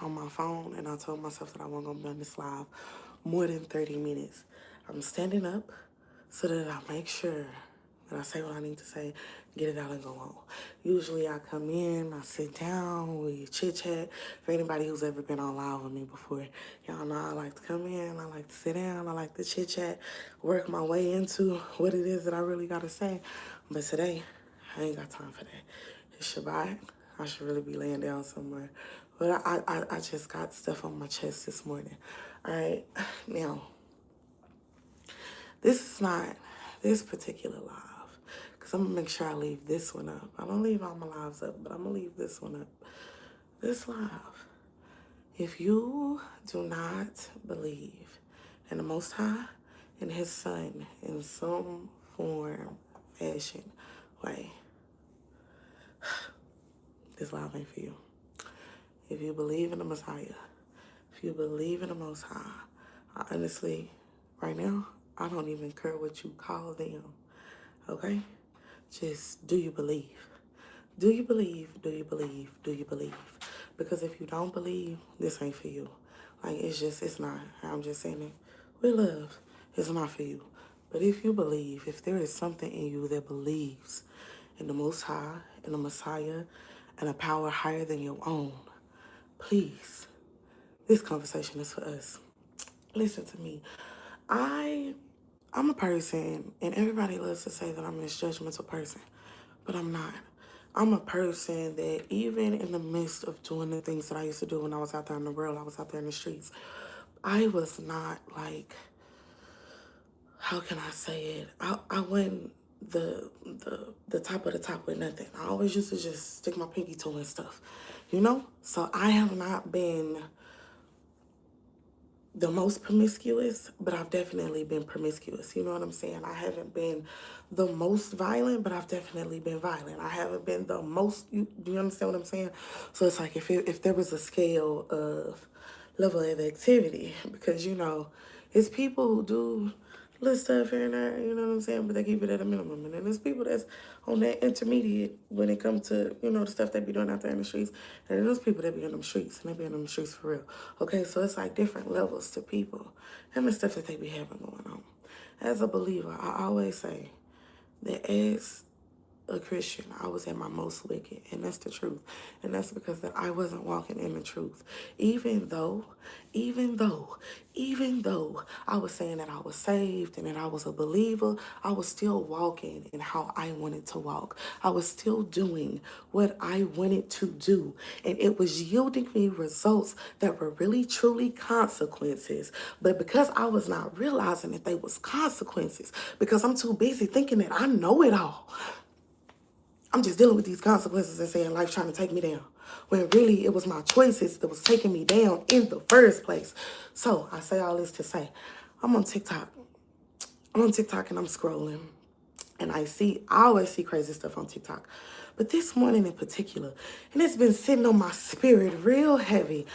on my phone, and I told myself that I wasn't gonna be on this live more than 30 minutes. I'm standing up so that I make sure that I say what I need to say, get it out and go on. Usually I come in, I sit down, we chit chat. For anybody who's ever been on live with me before, y'all know I like to come in, I like to sit down, I like to chit chat, work my way into what it is that I really gotta say. But today, I ain't got time for that. It's Shabbat. I should really be laying down somewhere. But I just got stuff on my chest this morning. All right, now, this is not this particular live, because I'm going to make sure I leave this one up. I don't leave all my lives up, but I'm going to leave this one up. This live, if you do not believe in the Most High and His Son in some form, fashion, way, this live ain't for you. If you believe in the Messiah, if you believe in the Most High, I honestly, right now, I don't even care what you call them, okay? Just, do you believe? Do you believe? Do you believe? Do you believe? Because if you don't believe, this ain't for you. Like, it's not. I'm just saying it with love. It's not for you. But if you believe, if there is something in you that believes in the Most High, in the Messiah, and a power higher than your own, please, this conversation is for us. Listen to me. I'm a person, and everybody loves to say that I'm a judgmental person, but I'm not. I'm a person that even in the midst of doing the things that I used to do when I was out there in the world, I was out there in the streets, I was not like, how can I say it? I wasn't the top of the top with nothing. I always used to just stick my pinky toe and stuff, you know? So I have not been the most promiscuous, but I've definitely been promiscuous. You know what I'm saying? I haven't been the most violent, but I've definitely been violent. I haven't been the most, do you understand what I'm saying? So it's like if there was a scale of level of activity, because, you know, it's people who do little stuff here and there, you know what I'm saying? But they keep it at a minimum. And then there's people that's on that intermediate when it comes to, you know, the stuff they be doing out there in the streets. And then there's people that be in them streets, and they be in them streets for real. Okay, so it's like different levels to people and the stuff that they be having going on. As a believer, I always say that as a Christian, I was at my most wicked, and that's the truth. And that's because that I wasn't walking in the truth. Even though I was saying that I was saved and that I was a believer, I was still walking in how I wanted to walk. I was still doing what I wanted to do. And it was yielding me results that were really, truly consequences. But because I was not realizing that they was consequences, because I'm too busy thinking that I know it all, I'm just dealing with these consequences and saying life's trying to take me down, when really it was my choices that was taking me down in the first place. So I say all this to say, I'm on TikTok. I'm on TikTok and I'm scrolling. And I always see crazy stuff on TikTok. But this morning in particular, and it's been sitting on my spirit real heavy,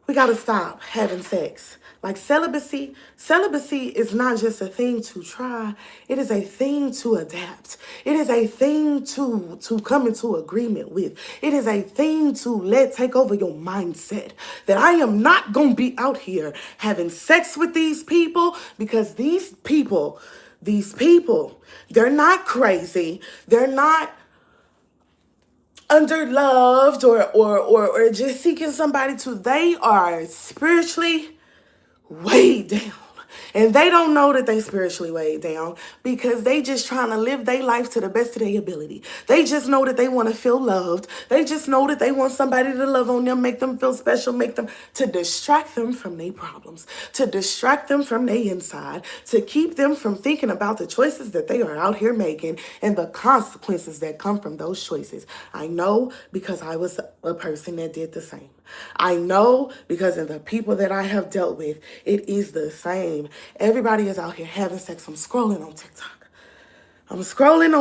we got to stop having sex. Like celibacy is not just a thing to try. It is a thing to adapt. It is a thing to come into agreement with. It is a thing to let take over your mindset. That I am not going to be out here having sex with these people, because these people, they're not crazy. They're not underloved or just seeking somebody to. They are spiritually weighed down. And they don't know that they spiritually weighed down, because they just trying to live their life to the best of their ability. They just know that they want to feel loved. They just know that they want somebody to love on them, make them feel special, to distract them from their problems, to distract them from their inside, to keep them from thinking about the choices that they are out here making and the consequences that come from those choices. I know, because I was a person that did the same. I know, because of the people that I have dealt with, it is the same. Everybody is out here having sex. I'm scrolling on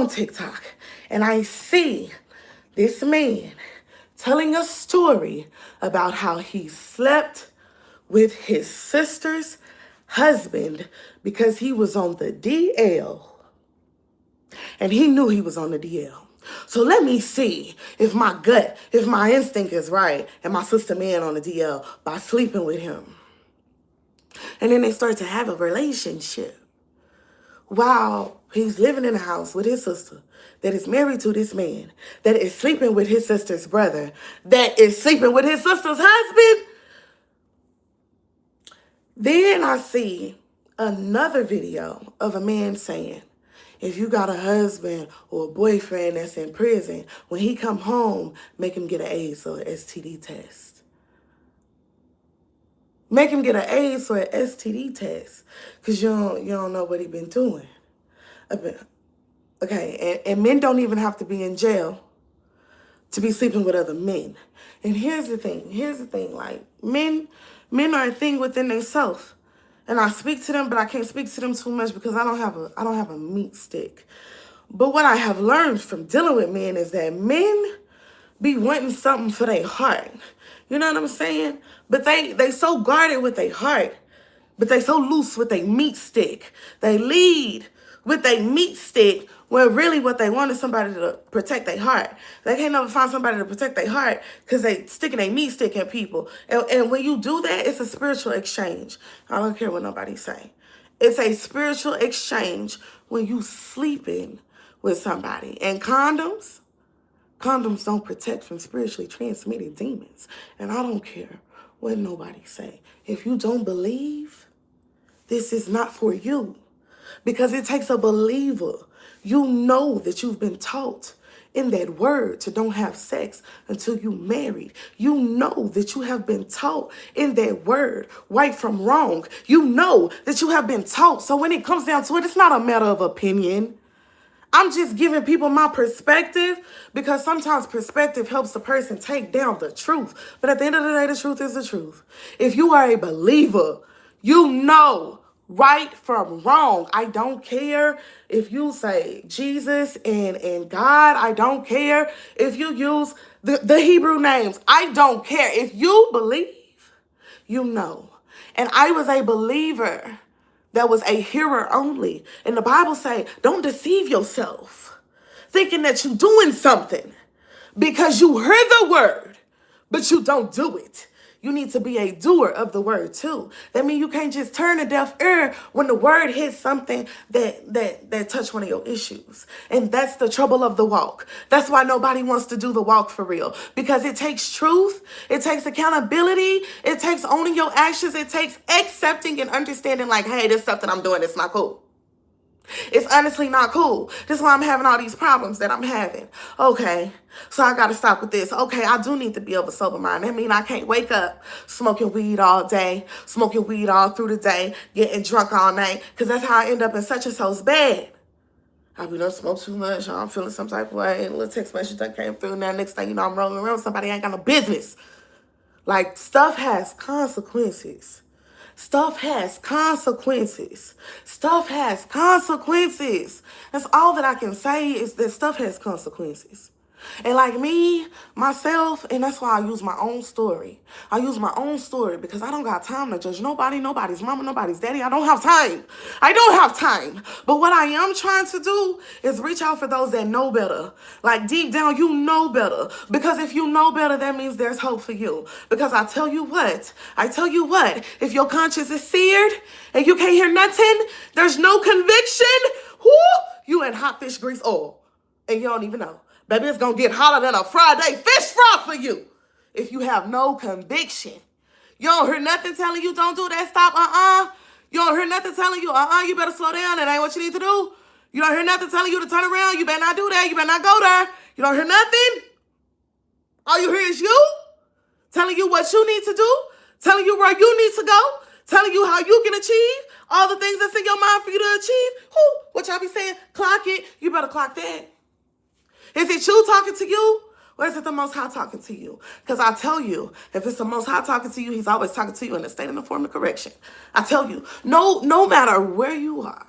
TikTok, and I see this man telling a story about how he slept with his sister's husband because he was on the DL, and he knew he was on the DL. So let me see if my gut, if my instinct is right, and my sister man on the DL by sleeping with him. And then they start to have a relationship while he's living in a house with his sister that is married to this man, that is sleeping with his sister's brother, that is sleeping with his sister's husband. Then I see another video of a man saying, if you got a husband or a boyfriend that's in prison, when he come home, make him get an AIDS or an STD test. Make him get an AIDS or an STD test, because you don't know what he been doing. Okay, and men don't even have to be in jail to be sleeping with other men. And here's the thing, like, men are a thing within themselves. And I speak to them, but I can't speak to them too much because I don't have a meat stick. But what I have learned from dealing with men is that men be wanting something for their heart. You know what I'm saying? But they so guarded with their heart, but they so loose with their meat stick. They lead with their meat stick when really what they want is somebody to protect their heart. They can't never find somebody to protect their heart because they sticking their meat stick at people. And when you do that, it's a spiritual exchange. I don't care what nobody say. It's a spiritual exchange when you sleeping with somebody. And condoms don't protect from spiritually transmitted demons. And I don't care what nobody say. If you don't believe, this is not for you. Because it takes a believer. You know that you've been taught in that word to don't have sex until you married. You know that you have been taught in that word right from wrong. You know that you have been taught. So when it comes down to it, it's not a matter of opinion. I'm just giving people my perspective because sometimes perspective helps a person take down the truth. But at the end of the day, the truth is the truth. If you are a believer, you know right from wrong. I don't care if you say Jesus and God. I don't care if you use the Hebrew names. I don't care. If you believe, you know. And I was a believer that was a hearer only. And the Bible say, don't deceive yourself thinking that you're doing something because you heard the word, but you don't do it. You need to be a doer of the word too. That means you can't just turn a deaf ear when the word hits something that touch one of your issues. And that's the trouble of the walk. That's why nobody wants to do the walk for real. Because it takes truth. It takes accountability. It takes owning your actions. It takes accepting and understanding like, hey, this stuff that I'm doing is not cool. It's honestly not cool. This is why I'm having all these problems that I'm having. Okay, so I got to stop with this. Okay, I do need to be of a sober mind. That means I can't wake up smoking weed all day, smoking weed all through the day, getting drunk all night, because that's how I end up in such and so's bed. I be done smoke too much. I'm feeling some type of way. And a little text message that came through. Now next thing you know, I'm rolling around with somebody I ain't got no business. Like, stuff has consequences. Stuff has consequences. Stuff has consequences. That's all that I can say is that stuff has consequences. And like me, myself, and that's why I use my own story. I use my own story because I don't got time to judge nobody, nobody's mama, nobody's daddy. I don't have time. I don't have time. But what I am trying to do is reach out for those that know better. Like deep down, you know better. Because if you know better, that means there's hope for you. Because I tell you what, if your conscience is seared and you can't hear nothing, there's no conviction, whoo, you in hot fish grease oil. And you don't even know. Baby, it's going to get hotter than a Friday fish fry for you if you have no conviction. You don't hear nothing telling you don't do that, stop, You don't hear nothing telling you, you better slow down, that ain't what you need to do. You don't hear nothing telling you to turn around, you better not do that, you better not go there. You don't hear nothing. All you hear is you telling you what you need to do, telling you where you need to go, telling you how you can achieve all the things that's in your mind for you to achieve. What y'all be saying? Clock it. You better clock that. Is it you talking to you? Or is it the Most High talking to you? Because I tell you, if it's the Most High talking to you, he's always talking to you in a state and a form of correction. I tell you, no matter where you are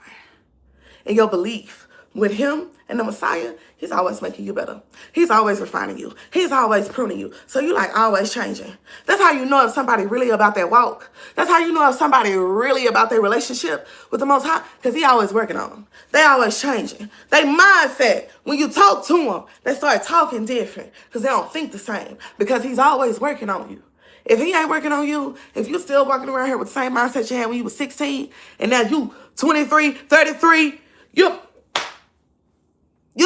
in your belief, with him and the Messiah, he's always making you better. He's always refining you. He's always pruning you. So you like always changing. That's how you know if somebody really about that walk. That's how you know if somebody really about their relationship with the Most High, because he always working on them. They always changing. They mindset, when you talk to them, they start talking different because they don't think the same, because he's always working on you. If he ain't working on you, if you still walking around here with the same mindset you had when you was 16, and now you 23, 33, you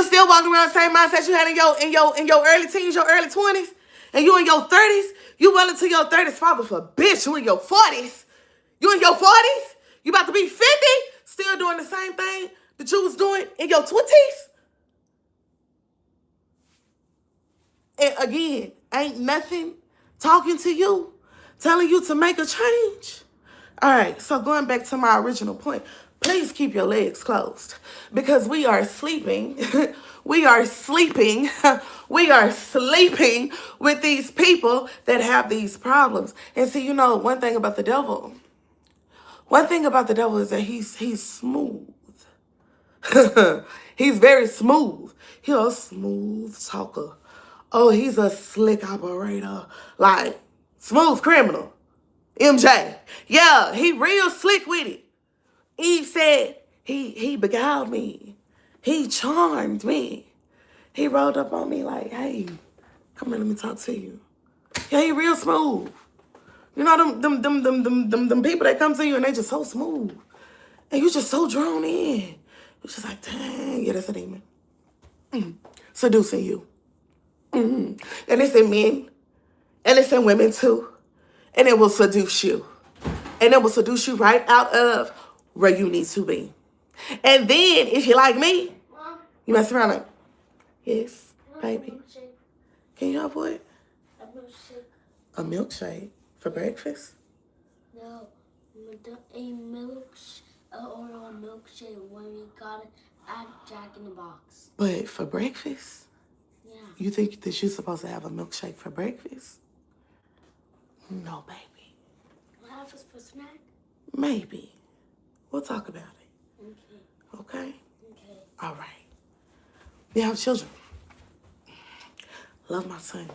still walking around the same mindset you had in your early teens, your early 20s, and you in your 30s, you well into your 30s, father for bitch, you in your 40s. You in your 40s, you about to be 50, still doing the same thing that you was doing in your 20s. And again, ain't nothing talking to you, telling you to make a change. All right, so going back to my original point, please keep your legs closed, because we are sleeping. We are sleeping. We are sleeping with these people that have these problems. And see, you know, one thing about the devil is that he's smooth. He's very smooth. He's a smooth talker. Oh, he's a slick operator. Like, smooth criminal. MJ. Yeah, he real slick with it. Eve said he beguiled me. He charmed me. He rolled up on me like, hey, come here, let me talk to you. Yeah, he real smooth. You know them people that come to you and they just so smooth. And you just so drawn in. You're just like, dang, yeah, that's a demon. Seducing you. And it's in men. And it's in women too. And it will seduce you. And it will seduce you right out of where you need to be. And then, if you like me, Mom, you mess around like, yes, baby. Can you have what? A milkshake. A milkshake for breakfast? No, a milkshake, or a milkshake when we got it at Jack in the Box. But for breakfast? Yeah. You think that you're supposed to have a milkshake for breakfast? No, baby. What happens for snack? Maybe. We'll talk about it. Okay. Okay? Okay. All right. We have children. Love my son.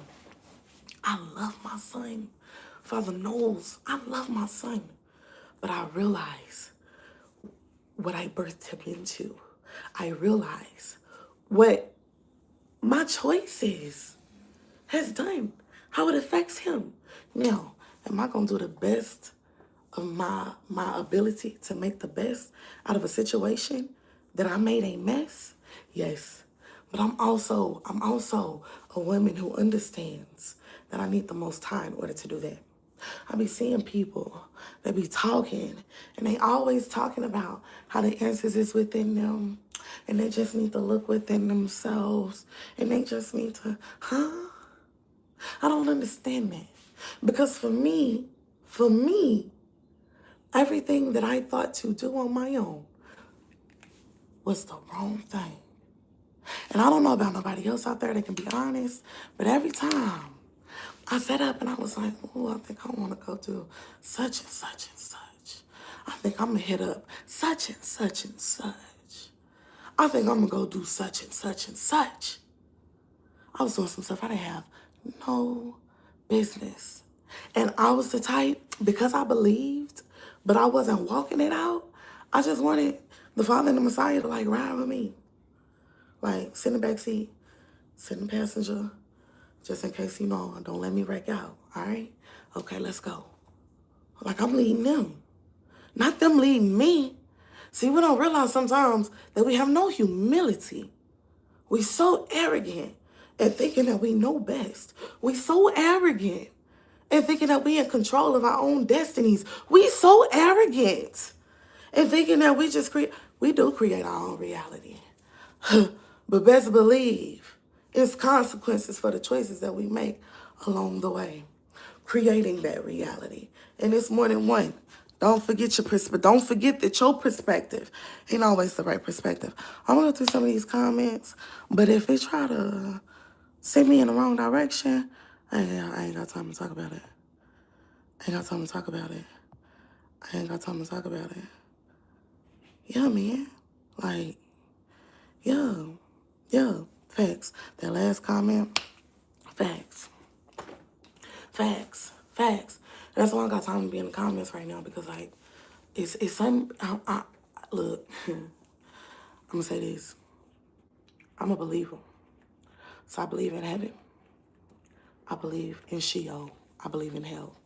I love my son. Father knows I love my son. But I realize what I birthed him into. I realize what my choices has done, how it affects him. Now, am I going to do the best of my ability to make the best out of a situation that I made a mess? Yes. But I'm also a woman who understands that I need the Most High in order to do that. I be seeing people that be talking, and they always talking about how the answers is within them, and they just need to look within themselves, and they just need to, I don't understand that. Because for me, everything that I thought to do on my own was the wrong thing. And I don't know about nobody else out there that can be honest, but every time I sat up and I was like, oh, I think I want to go do such and such and such. I think I'm going to hit up such and such and such. I think I'm going to go do such and such and such. I was doing some stuff I didn't have no business. And I was the type, because I believed, but I wasn't walking it out, I just wanted the Father and the Messiah to like ride with me. Like, sit in the back seat, sit in the passenger, just in case, you know, don't let me wreck out, all right? Okay, let's go. Like, I'm leading them, not them leading me. See, we don't realize sometimes that we have no humility. We so arrogant and thinking that we know best. We so arrogant and thinking that we in control of our own destinies. We so arrogant and thinking that we do create our own reality. But best believe it's consequences for the choices that we make along the way, creating that reality. And it's more than one. Don't forget your perspective. Don't forget that your perspective ain't always the right perspective. I'm gonna go through some of these comments, but if they try to send me in the wrong direction, I ain't got time to talk about it. I ain't got time to talk about it. I ain't got time to talk about it. Yeah, man. Like, Yeah, facts. That last comment, facts. Facts. And that's why I got time to be in the comments right now because like it's some look, I'm gonna say this. I'm a believer. So I believe in heaven. I believe in Sheol. I believe in hell.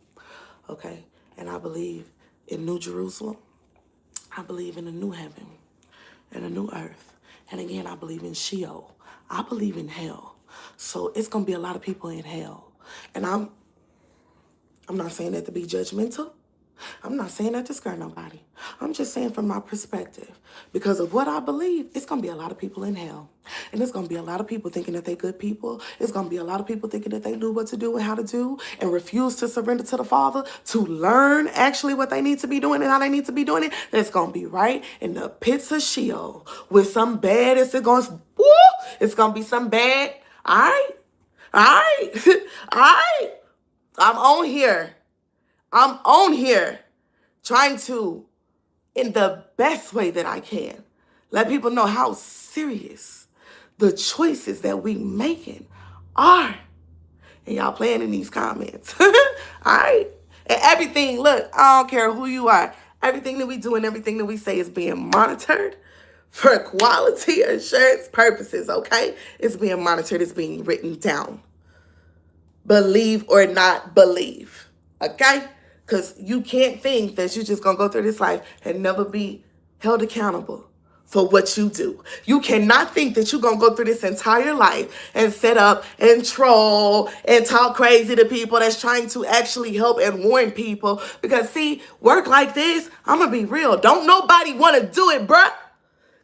Okay? And I believe in New Jerusalem. I believe in a new heaven and a new earth. And again, I believe in Sheol. I believe in hell. So it's gonna be a lot of people in hell. And I'm not saying that to be judgmental. I'm not saying that to scare nobody. I'm just saying from my perspective. Because of what I believe, it's going to be a lot of people in hell. And it's going to be a lot of people thinking that they're good people. It's going to be a lot of people thinking that they knew what to do and how to do and refuse to surrender to the Father to learn actually what they need to be doing and how they need to be doing it. That's going to be right in the pits of Sheol with some bad. It's going to be some bad. All right. All right. All right. I'm on here trying to, in the best way that I can, let people know how serious the choices that we making are. And y'all playing in these comments. All right? And everything, look, I don't care who you are. Everything that we do and everything that we say is being monitored for quality assurance purposes, okay? It's being monitored. It's being written down. Believe or not believe, okay? Because you can't think that you're just going to go through this life and never be held accountable for what you do. You cannot think that you're going to go through this entire life and set up and troll and talk crazy to people that's trying to actually help and warn people. Because, see, work like this, I'm going to be real. Don't nobody want to do it, bruh.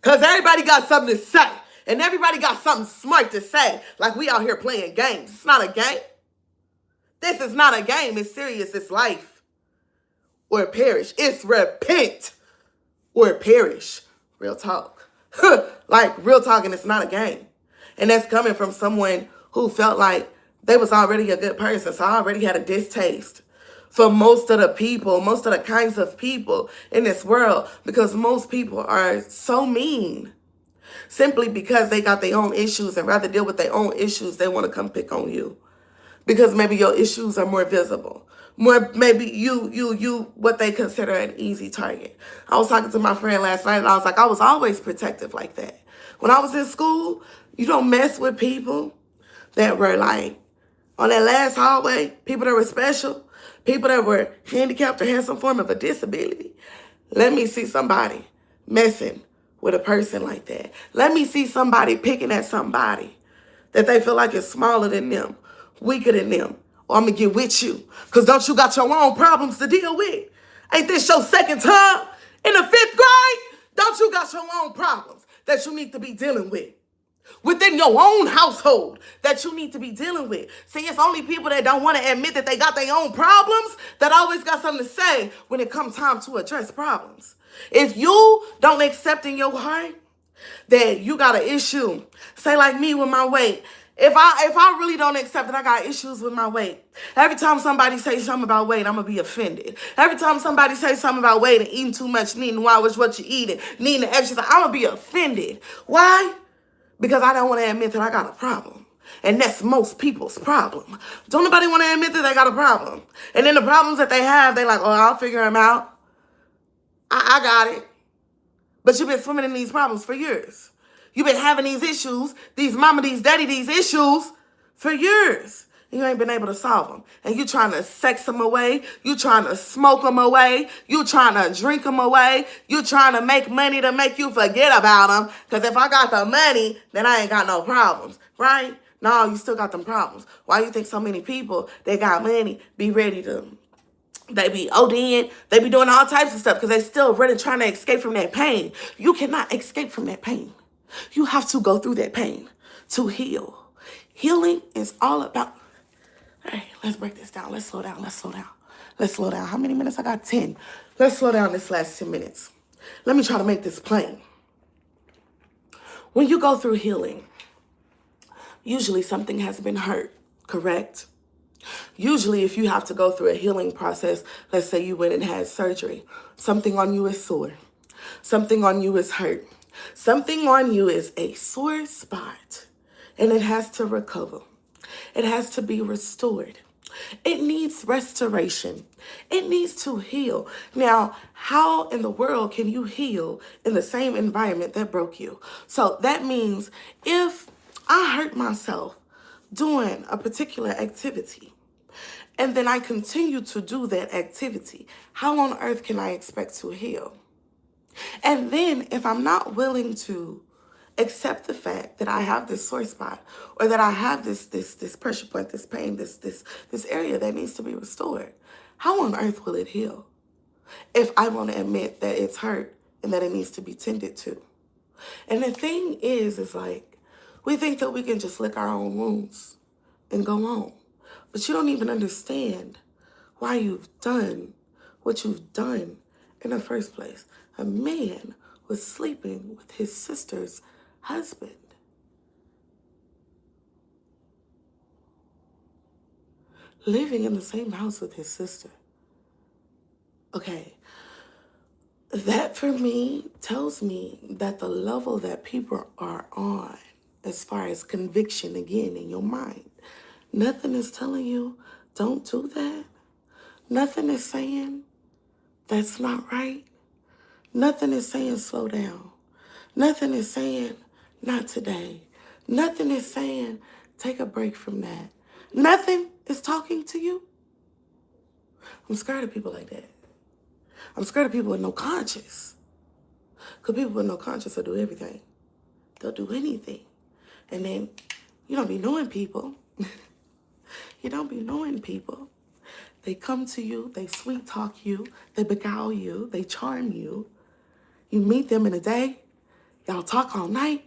Because everybody got something to say. And everybody got something smart to say. Like we out here playing games. It's not a game. This is not a game. It's serious. It's life or perish. It's repent or perish. Real talk. Like real talk, and it's not a game. And that's coming from someone who felt like they was already a good person. So I already had a distaste for most of the people, most of the kinds of people in this world, because most people are so mean simply because they got their own issues, and rather deal with their own issues, they want to come pick on you. Because maybe your issues are more visible. More, maybe you, what they consider an easy target. I was talking to my friend last night and I was like, I was always protective like that. When I was in school, you don't mess with people that were like on that last hallway, people that were special, people that were handicapped or had some form of a disability. Let me see somebody messing with a person like that. Let me see somebody picking at somebody that they feel like is smaller than them, weaker than them, or I'm going to get with you. Because don't you got your own problems to deal with? Ain't this your second time in the 5th grade? Don't you got your own problems that you need to be dealing with? Within your own household that you need to be dealing with. See, it's only people that don't want to admit that they got their own problems that always got something to say when it comes time to address problems. If you don't accept in your heart that you got an issue, say like me with my weight. If I really don't accept that I got issues with my weight, every time somebody says something about weight, I'm going to be offended. Every time somebody says something about weight and eating too much, needing to watch what you eating, needing to exercise, I'm going to be offended. Why? Because I don't want to admit that I got a problem. And that's most people's problem. Don't nobody want to admit that they got a problem. And then the problems that they have, they like, oh, I'll figure them out. I got it. But you've been swimming in these problems for years. You've been having these issues, these mama, these daddy, these issues for years. And you ain't been able to solve them. And you trying to sex them away. You trying to smoke them away. You trying to drink them away. You trying to make money to make you forget about them. Because if I got the money, then I ain't got no problems, right? No, you still got them problems. Why you think so many people that got money be ready to... They be ODing, they be doing all types of stuff because they still really trying to escape from that pain. You cannot escape from that pain. You have to go through that pain to heal. Healing is all about... All right, let's break this down. Let's slow down. Let's slow down. How many minutes? I got 10. Let's slow down this last 10 minutes. Let me try to make this plain. When you go through healing, usually something has been hurt, correct? Usually if you have to go through a healing process, let's say you went and had surgery, something on you is sore, something on you is hurt. Something on you is a sore spot, and it has to recover. It has to be restored. It needs restoration. It needs to heal. Now, how in the world can you heal in the same environment that broke you? So that means if I hurt myself doing a particular activity, and then I continue to do that activity, how on earth can I expect to heal? And then if I'm not willing to accept the fact that I have this sore spot, or that I have this pressure point, this pain, this area that needs to be restored, how on earth will it heal if I want to admit that it's hurt and that it needs to be tended to? And the thing is like, we think that we can just lick our own wounds and go on. But you don't even understand why you've done what you've done in the first place. A man was sleeping with his sister's husband. Living in the same house with his sister. Okay, that for me tells me that the level that people are on, as far as conviction, again, in your mind, nothing is telling you, don't do that. Nothing is saying, that's not right. Nothing is saying, slow down. Nothing is saying, not today. Nothing is saying, take a break from that. Nothing is talking to you. I'm scared of people like that. I'm scared of people with no conscience. Because people with no conscience will do everything. They'll do anything. And then you don't be knowing people. You don't be knowing people. They come to you, they sweet talk you, they beguile you, they charm you. You meet them in a day, y'all talk all night,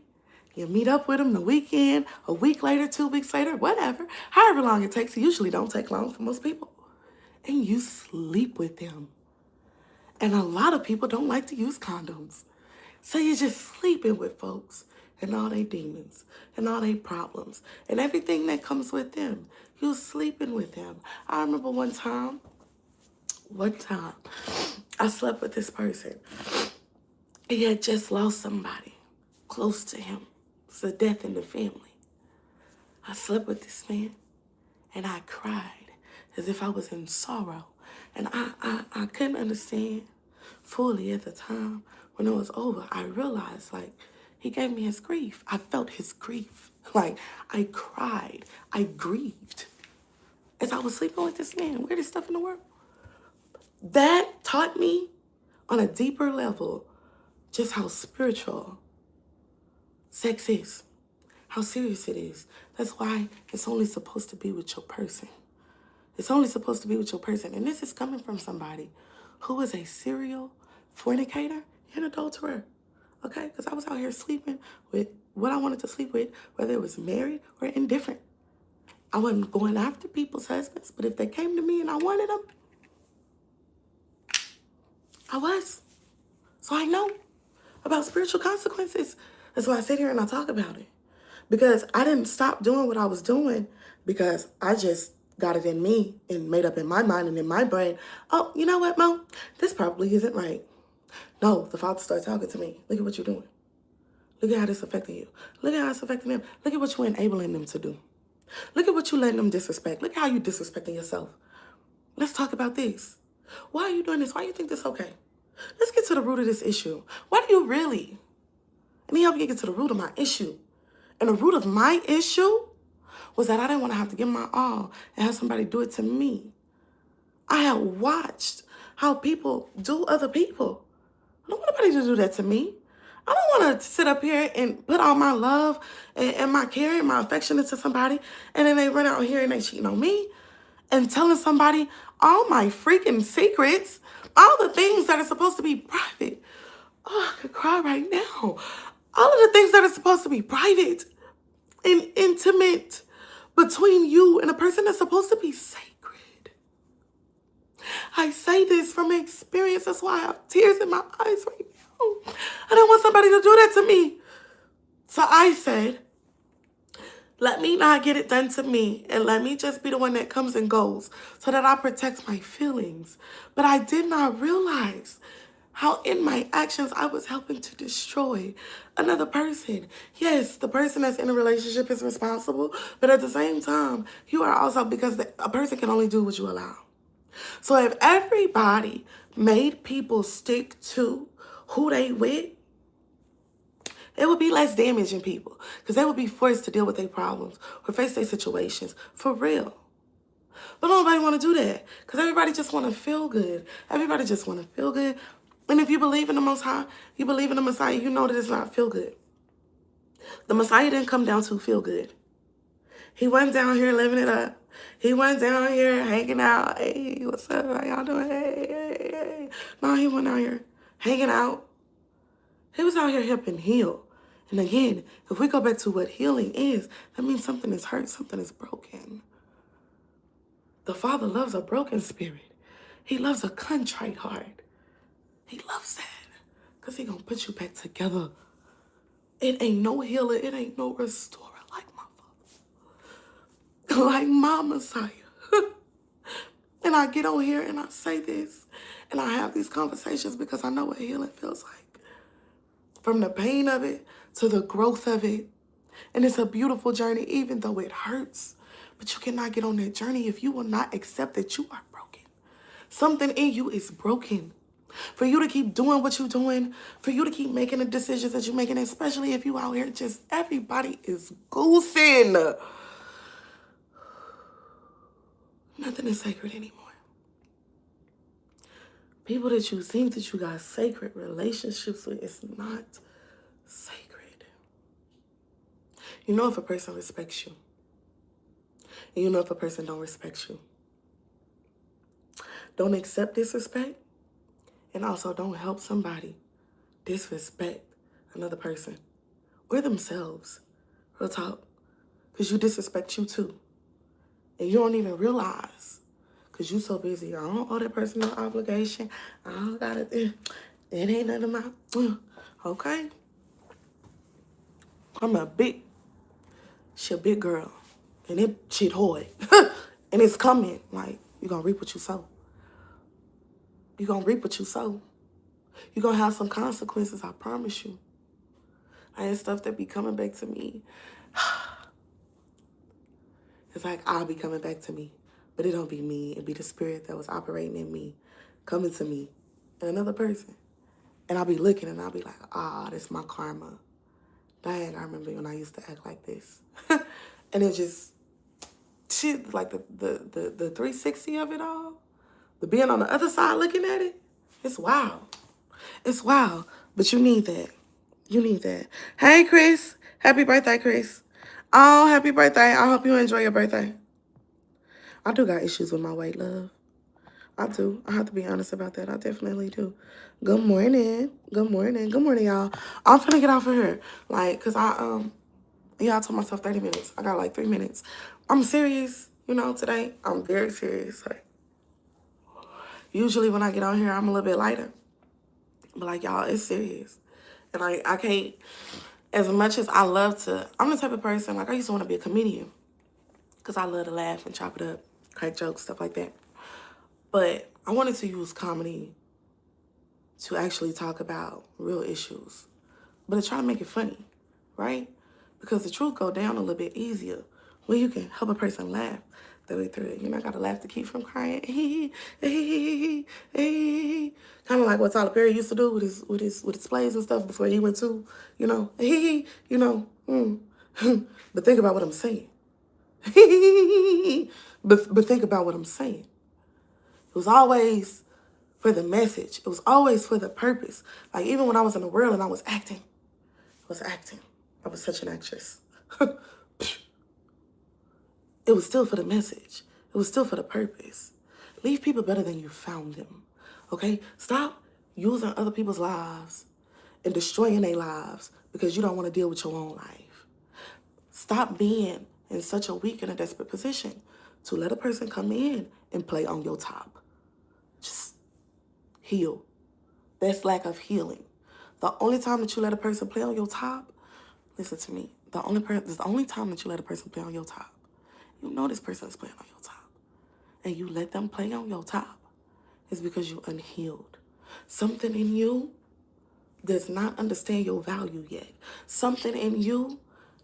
you meet up with them the weekend, a week later, 2 weeks later, whatever, however long it takes. It usually don't take long for most people. And you sleep with them. And a lot of people don't like to use condoms. So you're just sleeping with folks and all their demons and all their problems and everything that comes with them. You're sleeping with them. I remember one time, I slept with this person. He had just lost somebody close to him. It's a death in the family. I slept with this man and I cried as if I was in sorrow. And I couldn't understand fully at the time. When it was over, I realized, like, he gave me his grief. I felt his grief. Like, I cried. I grieved as I was sleeping with this man. Weirdest stuff in the world. That taught me on a deeper level just how spiritual sex is, how serious it is. That's why it's only supposed to be with your person. It's only supposed to be with your person. And this is coming from somebody who is a serial fornicator and adulterer. Okay? Because I was out here sleeping with what I wanted to sleep with, whether it was married or indifferent. I wasn't going after people's husbands, but if they came to me and I wanted them, I was. So I know about spiritual consequences. That's why I sit here and I talk about it. Because I didn't stop doing what I was doing because I just got it in me and made up in my mind and in my brain. Oh, you know what, Mo? This probably isn't right. No, the Father started talking to me. Look at what you're doing. Look at how this affecting you. Look at how it's affecting them. Look at what you're enabling them to do. Look at what you're letting them disrespect. Look at how you're disrespecting yourself. Let's talk about this. Why are you doing this? Why do you think this is okay? Let's get to the root of this issue. Why do you really? And he helped me get to the root of my issue. And the root of my issue was that I didn't want to have to give my all and have somebody do it to me. I had watched how people do other people. I don't want nobody to do that to me. I don't want to sit up here and put all my love and my care and my affection into somebody, and then they run out here and they cheating on me and telling somebody all my freaking secrets, all the things that are supposed to be private. Oh, I could cry right now. All of the things that are supposed to be private and intimate between you and a person that's supposed to be sacred. I say this from experience. That's why I have tears in my eyes right now. I don't want somebody to do that to me. So I said, let me not get it done to me, and let me just be the one that comes and goes so that I protect my feelings. But I did not realize how in my actions I was helping to destroy another person. Yes, the person that's in a relationship is responsible, but at the same time, you are also, because a person can only do what you allow. So if everybody made people stick to who they with, it would be less damaging people because they would be forced to deal with their problems or face their situations for real. But nobody want to do that because everybody just want to feel good. Everybody just want to feel good. And if you believe in the Most High, you believe in the Messiah, you know that it's not feel good. The Messiah didn't come down to feel good. He went down here living it up. He went down here hanging out. Hey, what's up? How y'all doing? Hey, hey, hey. No, he went out here hanging out. He was out here helping heal. And again, if we go back to what healing is, that means something is hurt, something is broken. The Father loves a broken spirit. He loves a contrite heart. He loves that because he going to put you back together. It ain't no healer. It ain't no restorer like my Father. Like my Messiah. And I get on here and I say this and I have these conversations because I know what healing feels like. From the pain of it to the growth of it. And it's a beautiful journey even though it hurts. But you cannot get on that journey if you will not accept that you are broken. Something in you is broken. For you to keep doing what you're doing, for you to keep making the decisions that you're making, especially if you out here just, everybody is goosing. Nothing is sacred anymore. People that you think that you got sacred relationships with, it's not sacred. You know if a person respects you. And you know if a person don't respect you. Don't accept disrespect. And also don't help somebody disrespect another person or themselves. Real talk. Because you disrespect you too. And you don't even realize. Because you so busy. I don't owe that person no obligation. I don't got it. It ain't none of my... Okay? I'm a big... She a big girl. And it shit hard. And it's coming. Like, you gonna reap what you sow. You gonna reap what you sow. You're going to have some consequences, I promise you. I had stuff that be coming back to me. It's like I'll be coming back to me. But it don't be me. It be the spirit that was operating in me, coming to me, and another person. And I'll be looking and I'll be like, that's my karma. Dang, I remember when I used to act like this. And it just, shit, like the 360 of it all, the being on the other side looking at it, it's wild. It's wild, but you need that. You need that. Hey, Chris. Happy birthday, Chris. Oh, happy birthday. I hope you enjoy your birthday. I do got issues with my weight, love. I do. I have to be honest about that. I definitely do. Good morning. Good morning. Good morning, y'all. I'm finna get off of here. Like, cause I told myself 30 minutes. I got like 3 minutes. I'm serious, today. I'm very serious. Like, usually when I get on here, I'm a little bit lighter. But like, y'all, it's serious. And I can't, as much as I love to, I'm the type of person, like I used to want to be a comedian. Because I love to laugh and chop it up, crack jokes, stuff like that. But I wanted to use comedy to actually talk about real issues. But to try to make it funny, right? Because the truth go down a little bit easier when you can help a person laugh their way through it. Got to laugh to keep from crying. Kind of like what Tyler Perry used to do with his plays and stuff before he went to, But think about what I'm saying. but think about what I'm saying. It was always for the message. It was always for the purpose. Like even when I was in the world and I was acting. I was such an actress. It was still for the message. It was still for the purpose. Leave people better than you found them. Okay? Stop using other people's lives and destroying their lives because you don't want to deal with your own life. Stop being in such a weak and a desperate position to let a person come in and play on your top. Just heal. That's lack of healing. The only time that you let a person play on your top, listen to me. The only time that you let a person play on your top, you know this person is playing on your top, and you let them play on your top, is because you're unhealed. Something in you does not understand your value yet. Something in you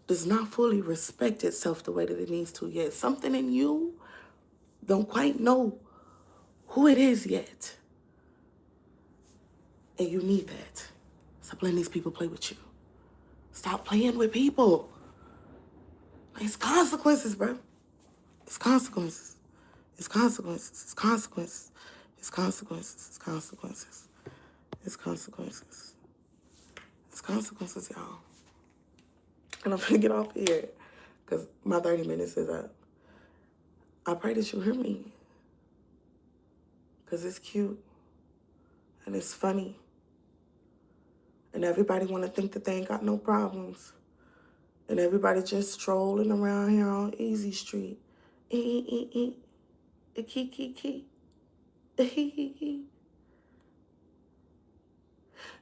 does not fully respect itself the way that it needs to yet. Something in you don't quite know who it is yet. And you need that. Stop letting these people play with you. Stop playing with people. It's consequences, bro. It's consequences. It's consequences. It's consequences. It's consequences. It's consequences. It's consequences. It's consequences, y'all. And I'm gonna get off here because my 30 minutes is up. I pray that you hear me because it's cute and it's funny. And everybody want to think that they ain't got no problems. And everybody just strolling around here on Easy Street. Key.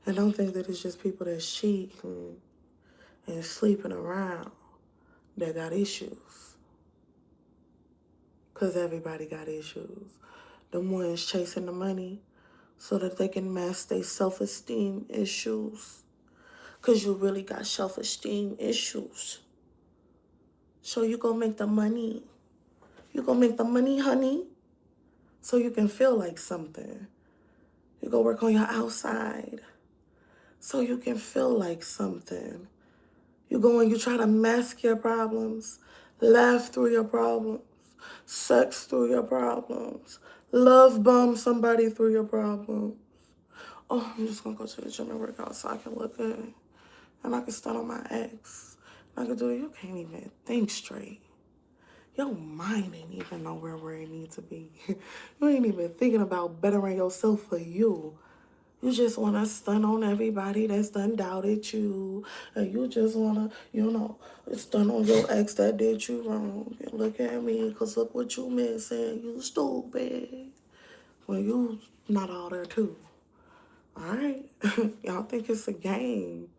And don't think that it's just people that's cheating and sleeping around that got issues. Because everybody got issues. Them ones chasing the money so that they can mask their self-esteem issues. Because you really got self-esteem issues. So you gonna make the money. You gonna make the money, honey, so you can feel like something. You go work on your outside so you can feel like something. You go and you try to mask your problems, laugh through your problems, sex through your problems, love bomb somebody through your problems. Oh, I'm just gonna go to the gym and work out so I can look good. And I can stun on my ex. I can do it. You can't even think straight. Your mind ain't even nowhere where it needs to be. You ain't even thinking about bettering yourself for you. You just want to stun on everybody that's done doubted you. And you just want to, stun on your ex that did you wrong. And look at me, because look what you missing. You stupid. Well, you not all there too. All right? Y'all think it's a game.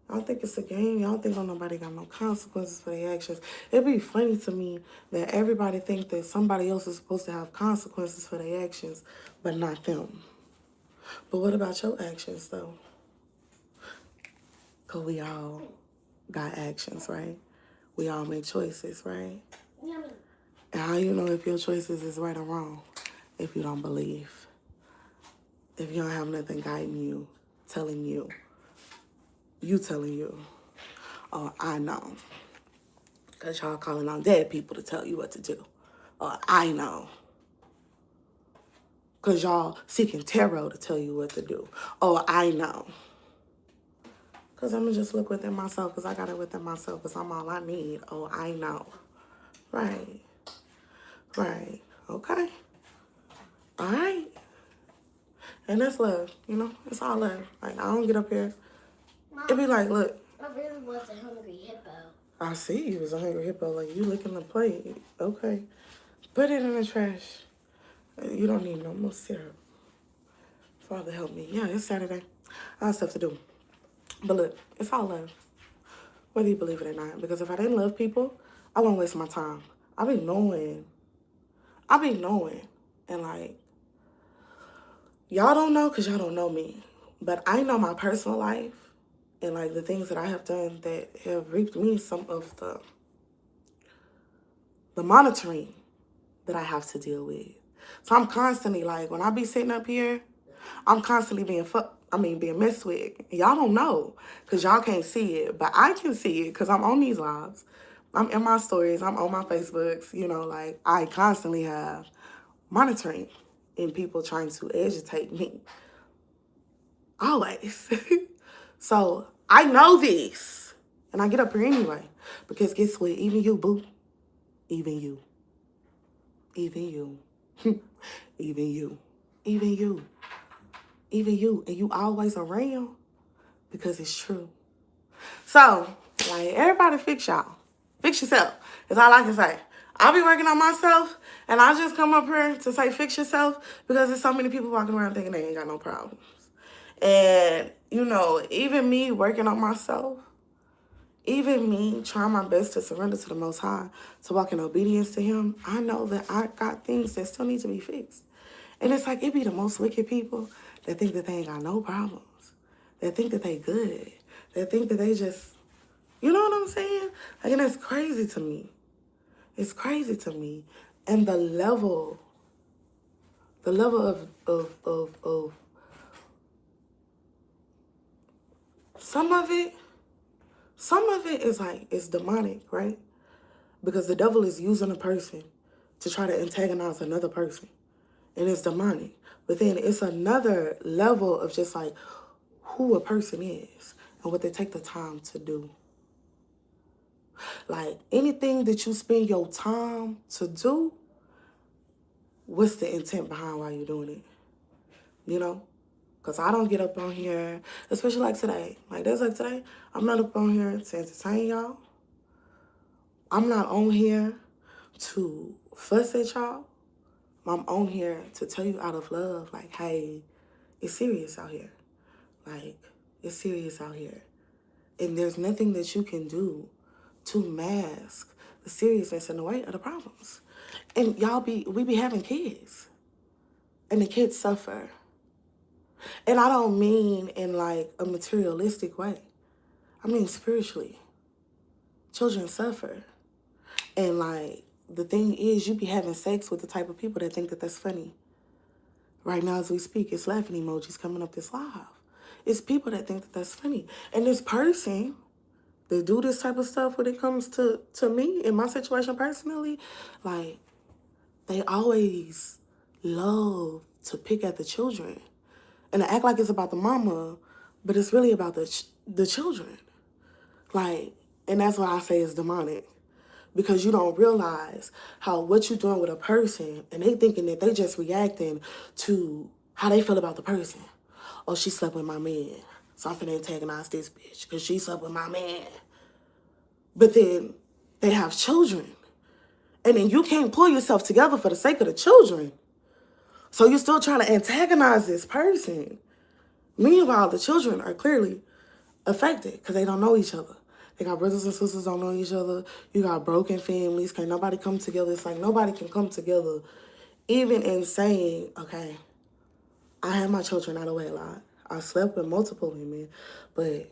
Y'all think it's a game. Y'all think don't nobody got no consequences for their actions. It'd be funny to me that everybody think that somebody else is supposed to have consequences for their actions, but not them. But what about your actions, though? Because we all got actions, right? We all make choices, right? And how you know if your choices is right or wrong? If you don't believe. If you don't have nothing guiding you, telling you. You telling you. Oh, I know. Because y'all calling on dead people to tell you what to do. Or I know. Because y'all seeking tarot to tell you what to do. Oh, I know. Because I'm going to just look within myself because I got it within myself because I'm all I need. Oh, I know. Right. Right. Okay. All right. And that's love, It's all love. Like, I don't get up here. Mom, It be like, look. I really was a hungry hippo. I see you was a hungry hippo. Like, you licking the plate. Okay. Put it in the trash. You don't need no more syrup. Father, help me. Yeah, it's Saturday. I have stuff to do. But look, it's all love. Whether you believe it or not. Because if I didn't love people, I wouldn't waste my time. I be knowing. And like, y'all don't know because y'all don't know me. But I know my personal life and like the things that I have done that have reaped me some of the monitoring that I have to deal with. So I'm constantly like, when I be sitting up here, I'm constantly being messed with. Y'all don't know because y'all can't see it, but I can see it because I'm on these lives. I'm in my stories. I'm on my Facebooks. Like I constantly have monitoring and people trying to agitate me. Always. So I know this. And I get up here anyway. Because guess what? Even you, boo. Even you. Even you. Even you. Even you. Even you. And you always around because it's true. So, like, everybody fix y'all. Fix yourself. That's all I can say. I'll be working on myself, and I just come up here to say fix yourself because there's so many people walking around thinking they ain't got no problems. And, even me working on myself, even me trying my best to surrender to the Most High, to walk in obedience to Him, I know that I got things that still need to be fixed. And it's like, it be the most wicked people that think that they ain't got no problems. That think that they good. That think that they just, you know what I'm saying? Like, and that's crazy to me. It's crazy to me. And the level of some of it is like, it's demonic, right? Because the devil is using a person to try to antagonize another person. And it's demonic. But then it's another level of just like who a person is and what they take the time to do. Like, anything that you spend your time to do, what's the intent behind why you're doing it? You know? Because I don't get up on here, especially like today. Like, there's like today, I'm not up on here to entertain y'all. I'm not on here to fuss at y'all. I'm on here to tell you out of love, like, hey, it's serious out here. Like, it's serious out here. And there's nothing that you can do to mask the seriousness and the weight of the problems. And we be having kids. And the kids suffer. And I don't mean in like a materialistic way. I mean spiritually. Children suffer. And like, the thing is, you be having sex with the type of people that think that that's funny. Right now as we speak, it's laughing emojis coming up this live. It's people that think that that's funny. And this person that do this type of stuff when it comes to me, in my situation personally, like, they always love to pick at the children. And to act like it's about the mama, but it's really about the children. Like, and that's why I say it's demonic. Because you don't realize how what you're doing with a person, and they thinking that they just reacting to how they feel about the person. Oh, she slept with my man, so I'm finna antagonize this bitch because she slept with my man. But then they have children. And then you can't pull yourself together for the sake of the children. So you're still trying to antagonize this person. Meanwhile, the children are clearly affected because they don't know each other. They got brothers and sisters don't know each other. You got broken families. Can't nobody come together. It's like nobody can come together even in saying, okay, I had my children out of wedlock. I slept with multiple women, but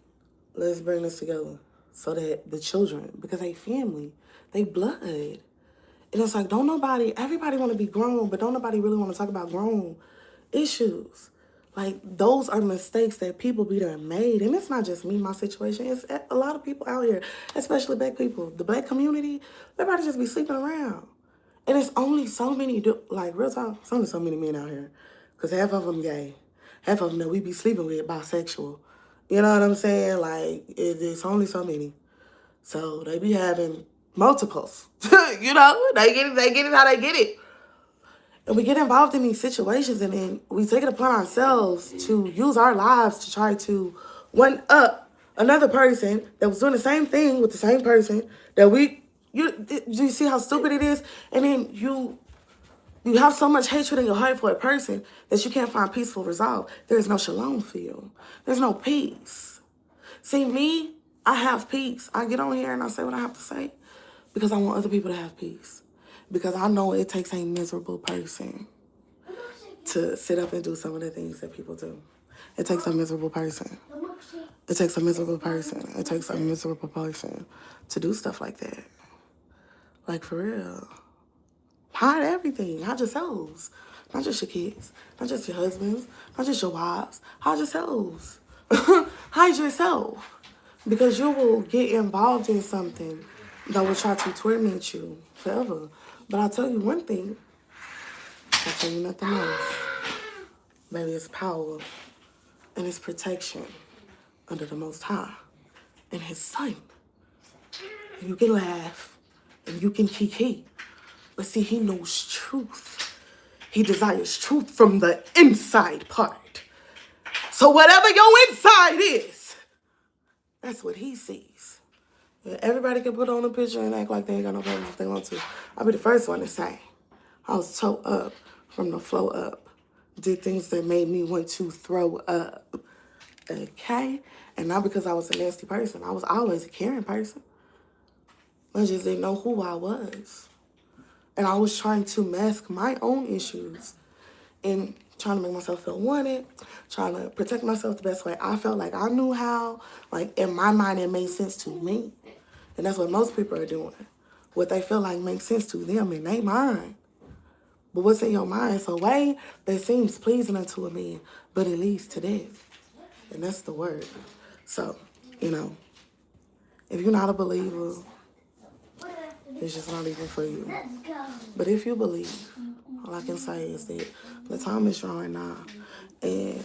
let's bring this together so that the children, because they family, they blood. And it's like, everybody want to be grown, but don't nobody really want to talk about grown issues. Like, those are mistakes that people be done made. And it's not just me, my situation. It's a lot of people out here, especially black people. The black community, everybody just be sleeping around. And it's only so many, like, real talk, it's only so many men out here. Because half of them gay. Half of them that we be sleeping with bisexual. You know what I'm saying? Like, it's only so many. So they be having multiples. You know, they get it how they get it. And we get involved in these situations, and then we take it upon ourselves to use our lives to try to one up another person that was doing the same thing with the same person that you see how stupid it is? And then you have so much hatred in your heart for a person that you can't find peaceful resolve. There's no shalom for you. There's no peace. See, me, I have peace. I get on here and I say what I have to say because I want other people to have peace. Because I know it takes a miserable person to sit up and do some of the things that people do. It takes a miserable person. It takes a miserable person. It takes a miserable person to do stuff like that. Like, for real. Hide everything. Hide yourselves. Not just your kids. Not just your husbands. Not just your wives. Hide yourselves. Hide yourself. Because you will get involved in something that will try to torment you forever. But I'll tell you one thing. I'll tell you nothing else. Baby, it's power and it's protection under the Most High and His Son. You can laugh and you can kiki. But see, He knows truth. He desires truth from the inside part. So whatever your inside is, that's what He sees. Everybody can put on a picture and act like they ain't got no problems if they want to. I'll be the first one to say, I was toe up from the flow up. Did things that made me want to throw up. Okay? And not because I was a nasty person. I was always a caring person. I just didn't know who I was. And I was trying to mask my own issues and trying to make myself feel wanted, trying to protect myself the best way I felt like I knew how. Like, in my mind, it made sense to me. And that's what most people are doing. What they feel like makes sense to them in their mind. But what's in your mind is a way that seems pleasing unto a man, but it leads to death. And that's the word. So, if you're not a believer, it's just not even for you. But if you believe, all I can say is that the time is drawing nigh. And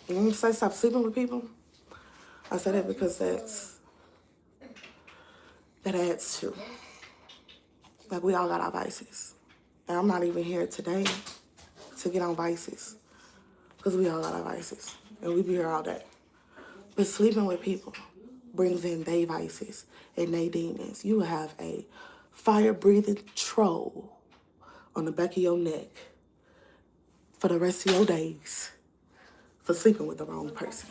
when I say stop sleeping with people, I say that because that adds to. Like, we all got our vices. And I'm not even here today to get on vices. Because we all got our vices. And we be here all day. But sleeping with people brings in they vices and they demons. You will have a fire-breathing troll on the back of your neck for the rest of your days for sleeping with the wrong person.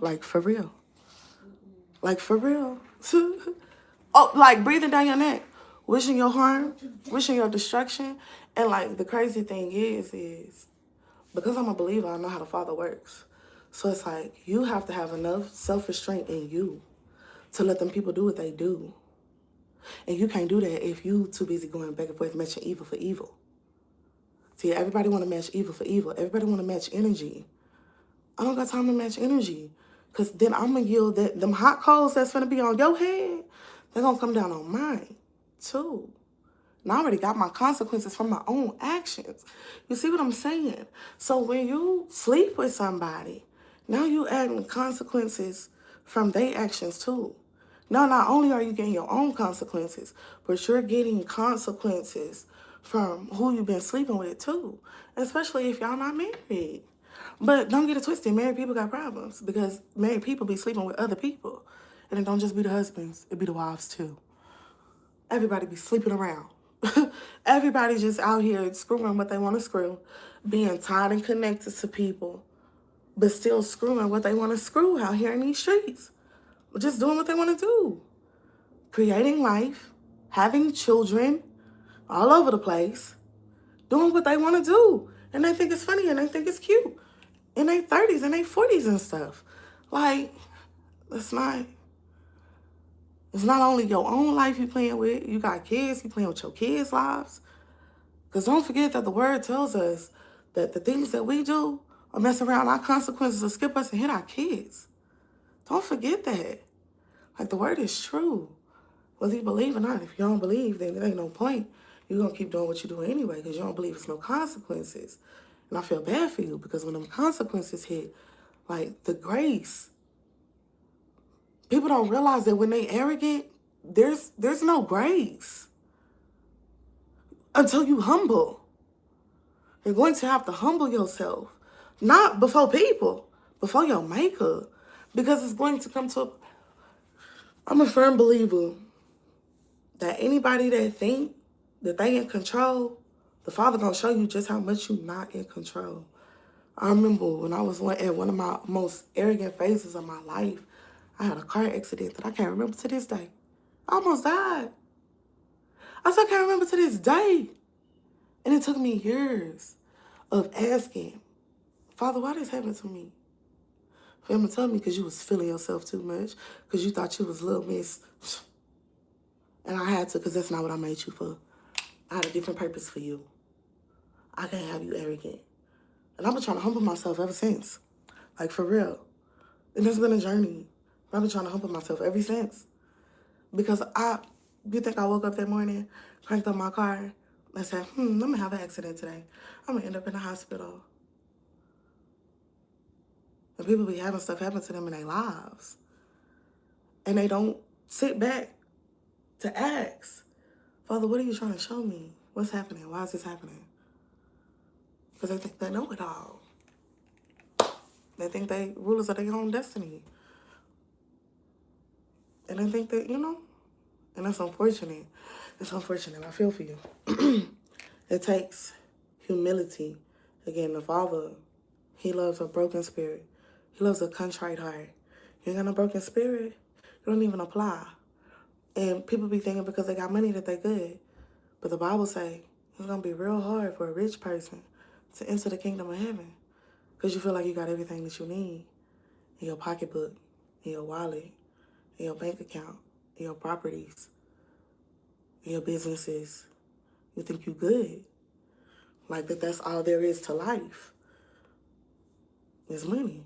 Like, for real. Like, for real. Oh, like, breathing down your neck, wishing your harm, wishing your destruction. And, like, the crazy thing is because I'm a believer, I know how the Father works. So it's like, you have to have enough self-restraint in you to let them people do what they do. And you can't do that if you too busy going back and forth matching evil for evil. See, everybody want to match evil for evil. Everybody want to match energy. I don't got time to match energy. Because then I'm going to yield that them hot coals that's going to be on your head, they're going to come down on mine, too. And I already got my consequences from my own actions. You see what I'm saying? So when you sleep with somebody, now you adding consequences from their actions, too. Now, not only are you getting your own consequences, but you're getting consequences from who you've been sleeping with, too. Especially if y'all not married. But don't get it twisted. Married people got problems because married people be sleeping with other people. And it don't just be the husbands. It be the wives, too. Everybody be sleeping around. Everybody just out here screwing what they want to screw. Being tied and connected to people. But still screwing what they want to screw out here in these streets. Just doing what they want to do. Creating life. Having children. All over the place. Doing what they want to do. And they think it's funny and they think it's cute. In their 30s and their 40s and stuff. Like, it's not only your own life you playing with. You got kids, you playing with your kids' lives. Because don't forget that the word tells us that the things that we do or mess around, our consequences will skip us and hit our kids. Don't forget that. Like, the word is true. Whether you believe or not, if you don't believe, then there ain't no point. You're going to keep doing what you're doing anyway because you don't believe it's no consequences. And I feel bad for you because when them consequences hit, like the grace, people don't realize that when they arrogant, there's no grace until you humble. You're going to have to humble yourself, not before people, before your maker, because it's going to come to. I'm a firm believer that anybody that think that they in control, the Father gonna show you just how much you not in control. I remember when I was at one of my most arrogant phases of my life, I had a car accident that I can't remember to this day. I almost died. I still can't remember to this day. And it took me years of asking, Father, why this happened to me? For him to tell me because you was feeling yourself too much, because you thought you was little miss. And I had to, because that's not what I made you for. I had a different purpose for you. I can't have you arrogant. And I've been trying to humble myself ever since. Like, for real. And it's been a journey. I've been trying to humble myself ever since. Because you think I woke up that morning, cranked up my car, and said, I'm going to have an accident today. I'm going to end up in the hospital. And people be having stuff happen to them in their lives. And they don't sit back to ask, Father, what are you trying to show me? What's happening? Why is this happening? Because they think they know it all. They think they rulers of their own destiny. And they think that, and that's unfortunate. It's unfortunate. I feel for you. It takes humility. Again, the Father, he loves a broken spirit. He loves a contrite heart. You ain't got no broken spirit, you don't even apply. And people be thinking because they got money that they good. But the Bible say, It's going to be real hard for a rich person to enter the kingdom of heaven because you feel like you got everything that you need in your pocketbook, in your wallet, in your bank account, in your properties, in your businesses. You think you good. Like that's all there is to life is money.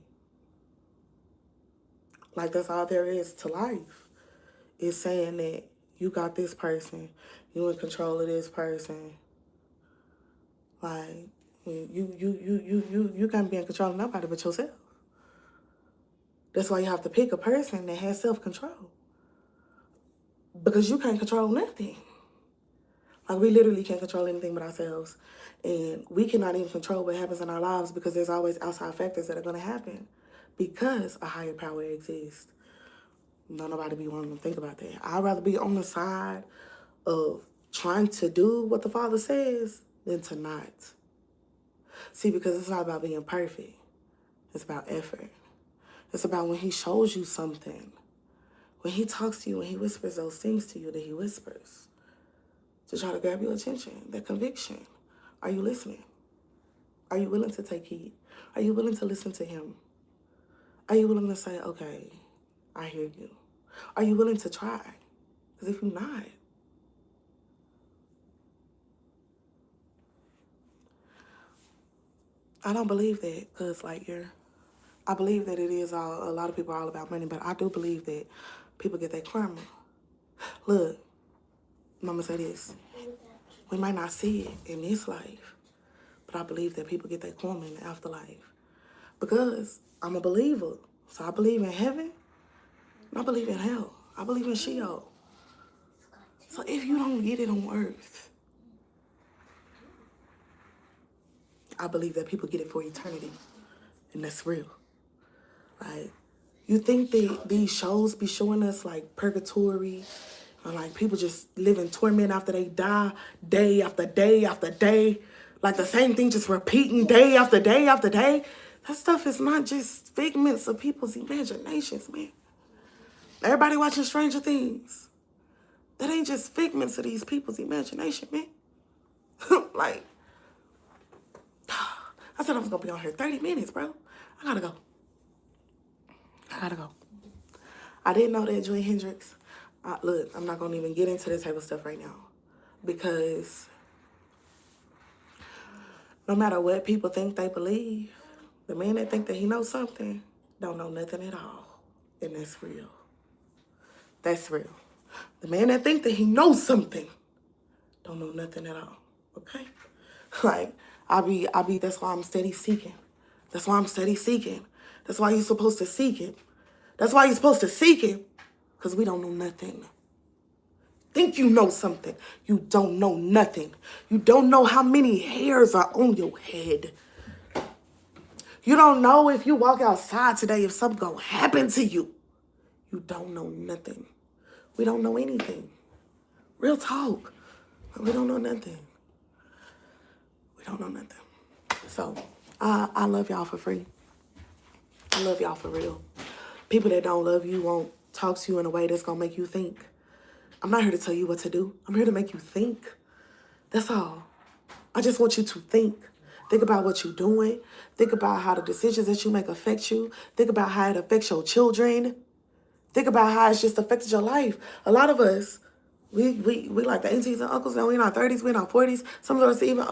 Like that's all there is to life. Is saying that you got this person, you in control of this person. Like you can't be in control of nobody but yourself. That's why you have to pick a person that has self-control. Because you can't control nothing. Like we literally can't control anything but ourselves. And we cannot even control what happens in our lives because there's always outside factors that are going to happen because a higher power exists. Don't nobody be wanting to think about that. I'd rather be on the side of trying to do what the Father says than to not. See, because it's not about being perfect. It's about effort. It's about when he shows you something. When he talks to you, when he whispers those things to you that he whispers. To try to grab your attention, that conviction. Are you listening? Are you willing to take heed? Are you willing to listen to him? Are you willing to say, okay, I hear you? Are you willing to try? Because if you're not, I don't believe that because I believe that it is a lot of people are all about money, but I do believe that people get their karma. Look, Mama say this. We might not see it in this life, but I believe that people get their karma in the afterlife. Because I'm a believer. So I believe in heaven, and I believe in hell. I believe in Sheol. So if you don't get it on earth, I believe that people get it for eternity. And that's real. Like, you think that these shows be showing us like purgatory or like people just live in torment after they die day after day after day. Like the same thing just repeating day after day after day. That stuff is not just figments of people's imaginations, man. Everybody watching Stranger Things. That ain't just figments of these people's imagination, man. Like, I said I was going to be on here 30 minutes, bro. I gotta go. I didn't know that Joy Hendricks. Look, I'm not going to even get into this type of stuff right now. Because no matter what people think they believe, the man that think that he knows something don't know nothing at all. And that's real. That's real. The man that think that he knows something don't know nothing at all. Okay? Like, that's why I'm steady seeking. That's why I'm steady seeking. That's why you're supposed to seek it. That's why you're supposed to seek it. Because we don't know nothing. Think you know something. You don't know nothing. You don't know how many hairs are on your head. You don't know if you walk outside today if something gonna happen to you. You don't know nothing. We don't know anything. Real talk. We don't know nothing. We don't know nothing. So, I love y'all for free. I love y'all for real. People that don't love you won't talk to you in a way that's gonna make you think. I'm not here to tell you what to do. I'm here to make you think. That's all. I just want you to think. Think about what you're doing. Think about how the decisions that you make affect you. Think about how it affects your children. Think about how it's just affected your life. A lot of us, we like the aunties and uncles, and we're in our 30s, we're in our 40s. Some of us even,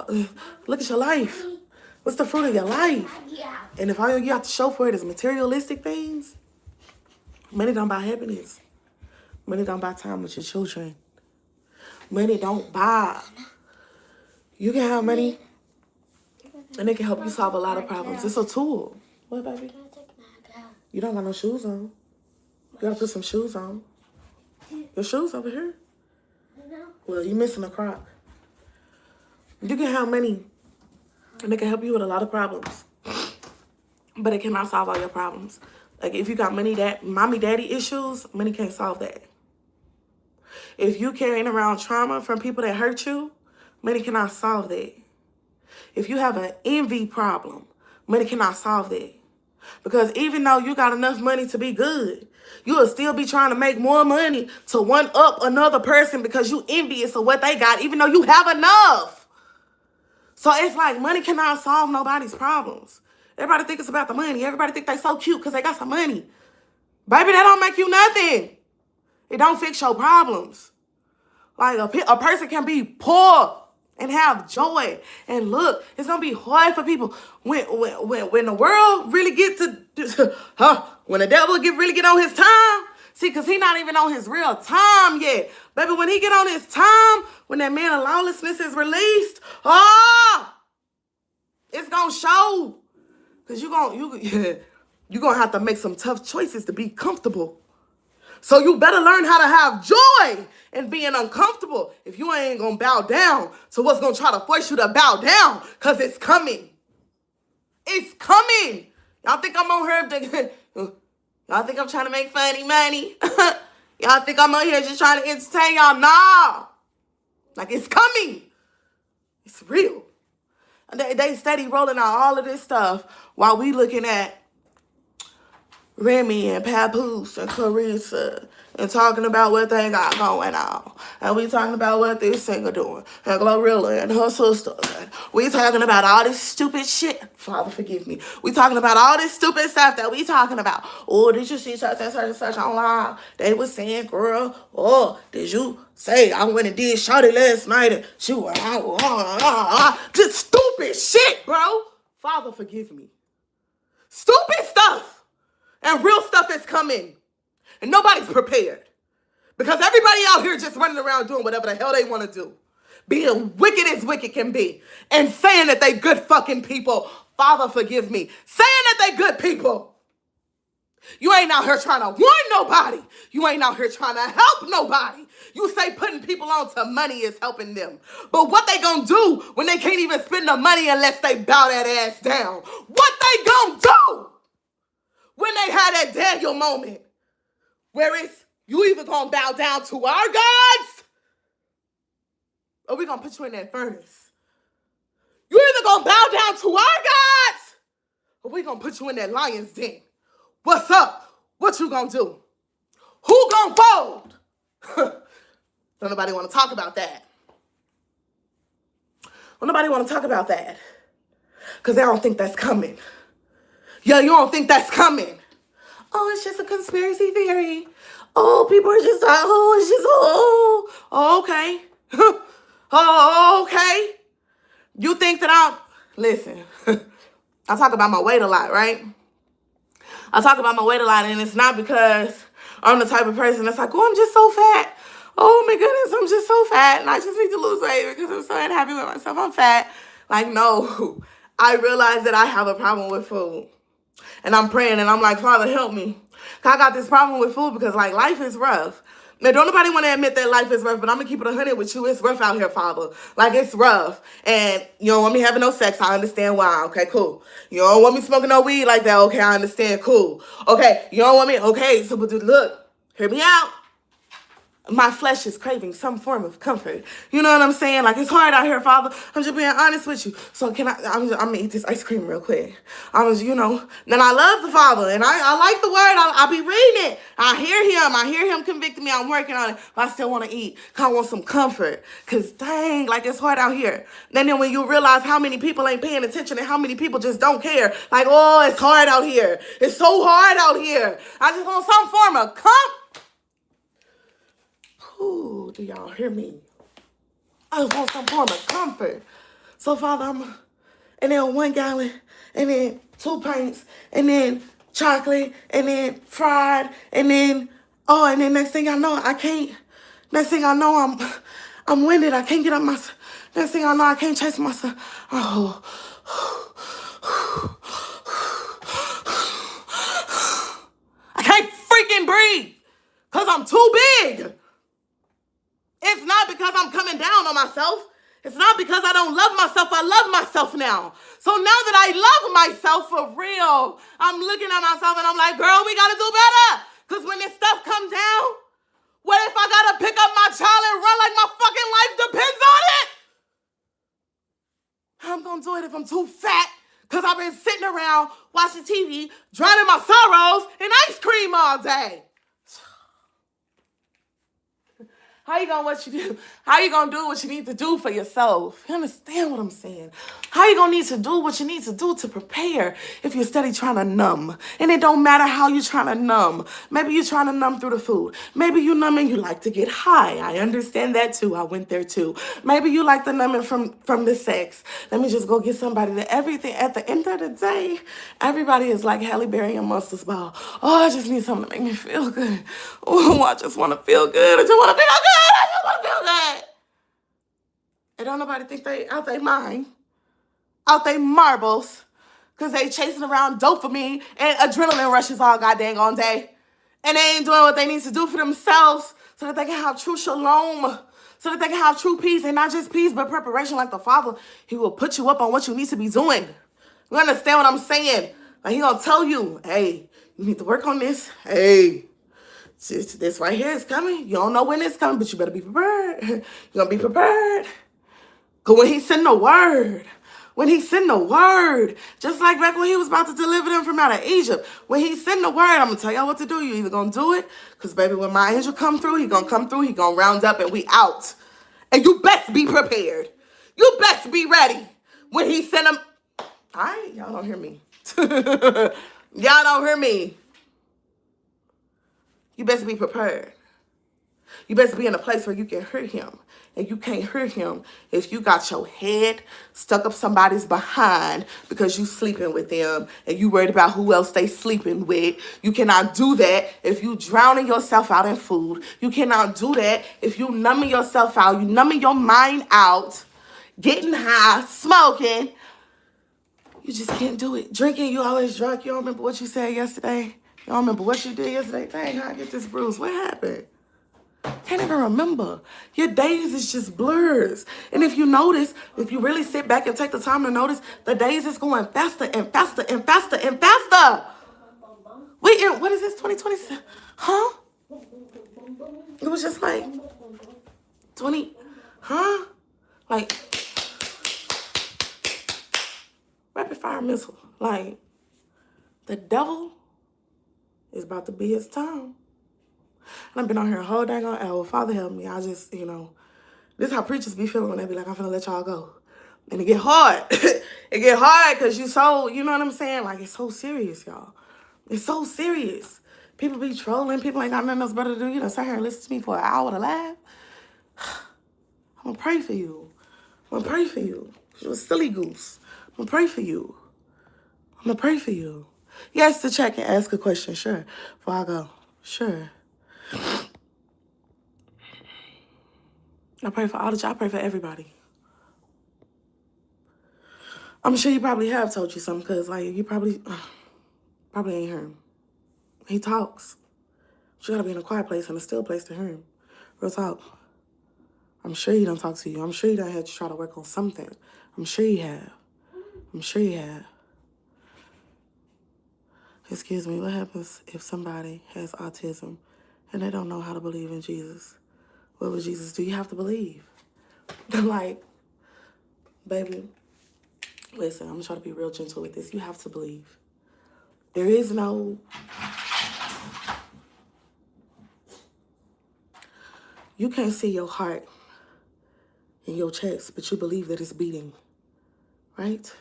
look at your life. What's the fruit of your life? And if all you have to show for it is materialistic things, money don't buy happiness. Money don't buy time with your children. Money don't buy. You can have money, and it can help you solve a lot of problems. It's a tool. What, baby? You don't got no shoes on. You gotta put some shoes on. Your shoes over here? Well, you missing a crock. You can have money, and it can help you with a lot of problems. But it cannot solve all your problems. Like, if you got mommy, daddy issues, money can't solve that. If you carrying around trauma from people that hurt you, money cannot solve that. If you have an envy problem, money cannot solve that. Because even though you got enough money to be good, you will still be trying to make more money to one up another person because you envious of what they got, even though you have enough. So it's like money cannot solve nobody's problems. Everybody think it's about the money. Everybody think they so cute because they got some money. Baby, that don't make you nothing. It don't fix your problems. Like a person can be poor and have joy. And look, it's gonna be hard for people when the world really get to when the devil really get on his time. See, because he not even on his real time yet. Baby, when he get on his time, when that man of lawlessness is released, it's gonna show. Because you're gonna have to make some tough choices to be comfortable. So you better learn how to have joy in being uncomfortable if you ain't gonna bow down to what's gonna try to force you to bow down, because it's coming. It's coming. Y'all think I'm on here? Y'all think I'm trying to make funny money? Y'all think I'm on here just trying to entertain y'all? Nah. Like, it's coming. It's real. They steady rolling out all of this stuff while we looking at Remy and Papoose and Clarissa and talking about what they got going on. And we talking about what this singer doing. And Glorilla and her sisters. And we talking about all this stupid shit. Father, forgive me. We talking about all this stupid stuff that we talking about. Oh, did you see such and such online? They was saying, girl, oh, did you say I went and did Shawty last night and she was just stupid shit, bro. Father, forgive me. Stupid stuff. And real stuff is coming. And nobody's prepared. Because everybody out here just running around doing whatever the hell they want to do. Being wicked as wicked can be. And saying that they good fucking people. Father, forgive me. Saying that they good people. You ain't out here trying to warn nobody. You ain't out here trying to help nobody. You say putting people on to money is helping them. But what they gonna do when they can't even spend the money unless they bow that ass down? What they gonna do? When they had that Daniel moment where it's, you either gonna bow down to our gods or we gonna put you in that furnace. You either gonna bow down to our gods or we gonna put you in that lion's den. What's up? What you gonna do? Who gonna fold? Don't nobody wanna talk about that. Don't nobody wanna talk about that. Because they don't think that's coming. Yeah, you don't think that's coming. Oh, it's just a conspiracy theory. Oh, people are just, oh, it's just, oh, okay. Oh, okay. You think that listen, I talk about my weight a lot, right? I talk about my weight a lot, and it's not because I'm the type of person that's like, oh, I'm just so fat. Oh, my goodness, I'm just so fat, and I just need to lose weight because I'm so unhappy with myself. I'm fat. Like, no. I realize that I have a problem with food. And I'm praying and I'm like, Father, help me. I got this problem with food because, like, life is rough. Now, don't nobody want to admit that life is rough, but I'm going to keep it 100 with you. It's rough out here, Father. Like, it's rough. And you don't want me having no sex. I understand why. Okay, cool. You don't want me smoking no weed like that. Okay, I understand. Cool. Okay, you don't want me. Okay, so, but look, hear me out. My flesh is craving some form of comfort. You know what I'm saying? Like, it's hard out here, Father. I'm just being honest with you. So I'm going to eat this ice cream real quick. Then I love the Father, and I like the word. I be reading it. I hear him convicting me. I'm working on it. But I still want to eat. I want some comfort. Because, dang, like, it's hard out here. And then when you realize how many people ain't paying attention and how many people just don't care. Like, oh, it's hard out here. It's so hard out here. I just want some form of comfort. Ooh, do y'all hear me? I just want some form of comfort. So, Father, and then 1 gallon, and then 2 pints, and then chocolate, and then fried, and then, and then next thing I know, I'm winded. I can't get up myself. Next thing I know, I can't chase myself. Oh. I can't freaking breathe because I'm too big. It's not because I'm coming down on myself. It's not because I don't love myself. I love myself now. So now that I love myself for real, I'm looking at myself and I'm like, girl, we got to do better. Because when this stuff comes down, what if I got to pick up my child and run like my fucking life depends on it? I'm going to do it if I'm too fat because I've been sitting around watching TV, drowning my sorrows in ice cream all day. How you gonna what you do? How you gonna do what you need to do for yourself? You understand what I'm saying? How you gonna need to do what you need to do to prepare if you're steady trying to numb? And it don't matter how you trying to numb. Maybe you're trying to numb through the food. Maybe you numbing, you like to get high. I understand that too. I went there too. Maybe you like the numbing from the sex. Let me just go get somebody that everything at the end of the day, everybody is like Halle Berry and Mustard's Ball. Oh, I just need something to make me feel good. Oh, I just want to feel good. I just want to feel good. I just want to feel good. And don't nobody think they out they mind, out they marbles, because they chasing around dopamine and adrenaline rushes all goddamn on day. And they ain't doing what they need to do for themselves so that they can have true shalom, so that they can have true peace, and not just peace, but preparation like the Father. He will put you up on what you need to be doing. You understand what I'm saying? Like, he gonna tell you, hey, you need to work on this. Hey, this right here is coming. You don't know when it's coming, but you better be prepared. You're gonna be prepared. Because when he sent the word, just like back when he was about to deliver them from out of Egypt, when he sent the word, I'm going to tell y'all what to do. You either going to do it, because, baby, when my angel come through, he going to round up, and we out. And you best be prepared. You best be ready. When he sent them, all right, y'all don't hear me. Y'all don't hear me. You best be prepared. You best be in a place where you can hear him. And you can't hear him if you got your head stuck up somebody's behind because you sleeping with them and you worried about who else they sleeping with. You cannot do that if you drowning yourself out in food. You cannot do that if you numbing yourself out. You numbing your mind out, getting high, smoking. You just can't do it. Drinking, you always drunk. You don't remember what you said yesterday. You don't remember what you did yesterday. Dang, how I get this bruise? What happened? Can't even remember. Your days is just blurs. And if you notice, if you really sit back and take the time to notice, the days is going faster and faster and faster and faster. We in, what is this, 2027? Huh? It was just like 20, huh? Like, rapid fire missile. Like, the devil is about to be his time. And I've been on here a whole dang on hour. Father help me. I just, this is how preachers be feeling when they be like, I'm finna let y'all go. And it get hard. It get hard because you so, you know what I'm saying? Like, it's so serious, y'all. It's so serious. People be trolling. People ain't got nothing else better to do. Sit here and listen to me for an hour to laugh. I'm going to pray for you. I'm going to pray for you. You're a silly goose. I'm going to pray for you. I'm going to pray for you. Yes, to check and ask a question. Sure. Before I go. Sure. I pray for all the I pray for everybody. I'm sure you probably have told you something because, like, you probably ain't heard him. He talks. But you gotta be in a quiet place and a still place to hear him. Real talk. I'm sure he don't talk to you. I'm sure he done had to try to work on something. I'm sure he have. I'm sure he have. Excuse me, what happens if somebody has autism and they don't know how to believe in Jesus? What would Jesus do? You have to believe. They're like, baby, listen, I'm gonna try to be real gentle with this. You have to believe. There is no... You can't see your heart in your chest, but you believe that it's beating, right?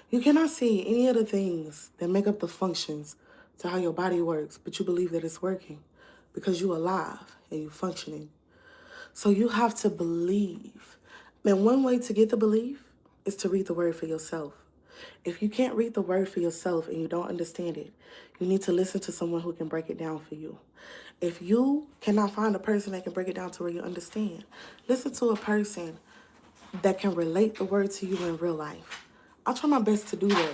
You cannot see any of the things that make up the functions to how your body works, but you believe that it's working because you're alive and you're functioning. So you have to believe. And one way to get the belief is to read the word for yourself. If you can't read the word for yourself and you don't understand it, you need to listen to someone who can break it down for you. If you cannot find a person that can break it down to where you understand, listen to a person that can relate the word to you in real life. I try my best to do that,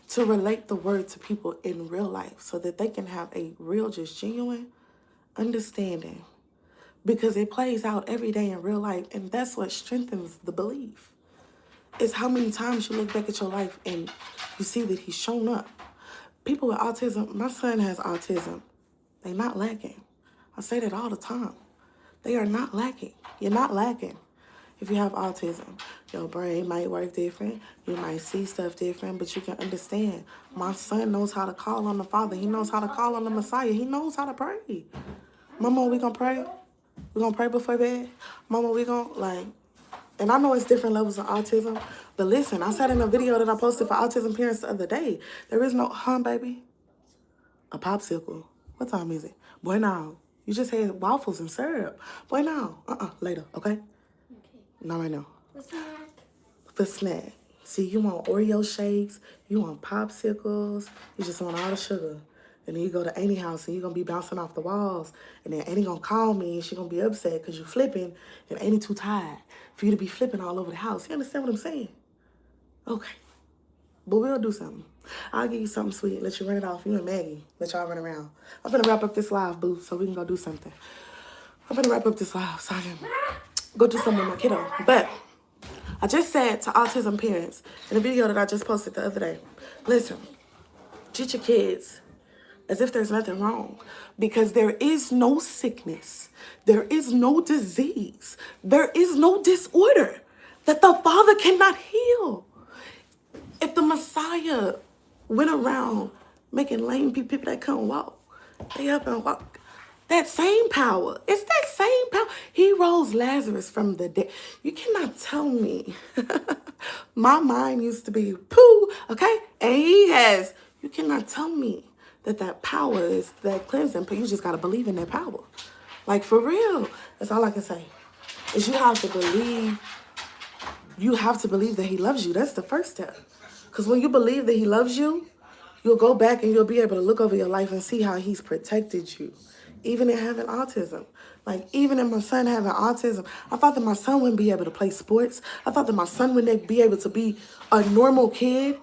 to relate the word to people in real life so that they can have a real, just genuine understanding. Because it plays out every day in real life, and that's what strengthens the belief. It's how many times you look back at your life and you see that he's shown up. People with autism, my son has autism. They're not lacking. I say that all the time. They are not lacking. You're not lacking if you have autism. Your brain might work different. You might see stuff different, but you can understand. My son knows how to call on the Father. He knows how to call on the Messiah. He knows how to pray. Mama, we gonna pray? We gonna pray before bed? Mama, we gonna, like, and I know it's different levels of autism, but listen, I said in a video that I posted for autism parents the other day, there is no, baby? A popsicle. What time is it? Boy, now. You just had waffles and syrup. Boy, now. Later, okay? Okay. Not right now. For snack. For snack. See, you want Oreo shakes, you want popsicles, you just want all the sugar. And then you go to Annie's house and you're going to be bouncing off the walls. And then Annie going to call me and she going to be upset because you flipping and Annie too tired for you to be flipping all over the house. You understand what I'm saying? Okay. But we'll do something. I'll give you something sweet. Let you run it off. You and Maggie. Let y'all run around. I'm finna wrap up this live, boo, so we can go do something. I'm finna wrap up this live so I can go do something with my kiddo. But I just said to autism parents in a video that I just posted the other day, listen, teach your kids as if there's nothing wrong, because there is no sickness, there is no disease, there is no disorder that the Father cannot heal. If the Messiah went around making lame people that couldn't walk, they up and walk. That same power, it's that same power. He rose Lazarus from the dead. You cannot tell me. My mind used to be poo, okay? And he has. You cannot tell me that power is that cleansing. But you just got to believe in that power. Like, for real. That's all I can say. Is you have to believe. You have to believe that he loves you. That's the first step. Because when you believe that he loves you, you'll go back and you'll be able to look over your life and see how he's protected you. Even in having autism. Like, even in my son having autism, I thought that my son wouldn't be able to play sports. I thought that my son wouldn't be able to be a normal kid.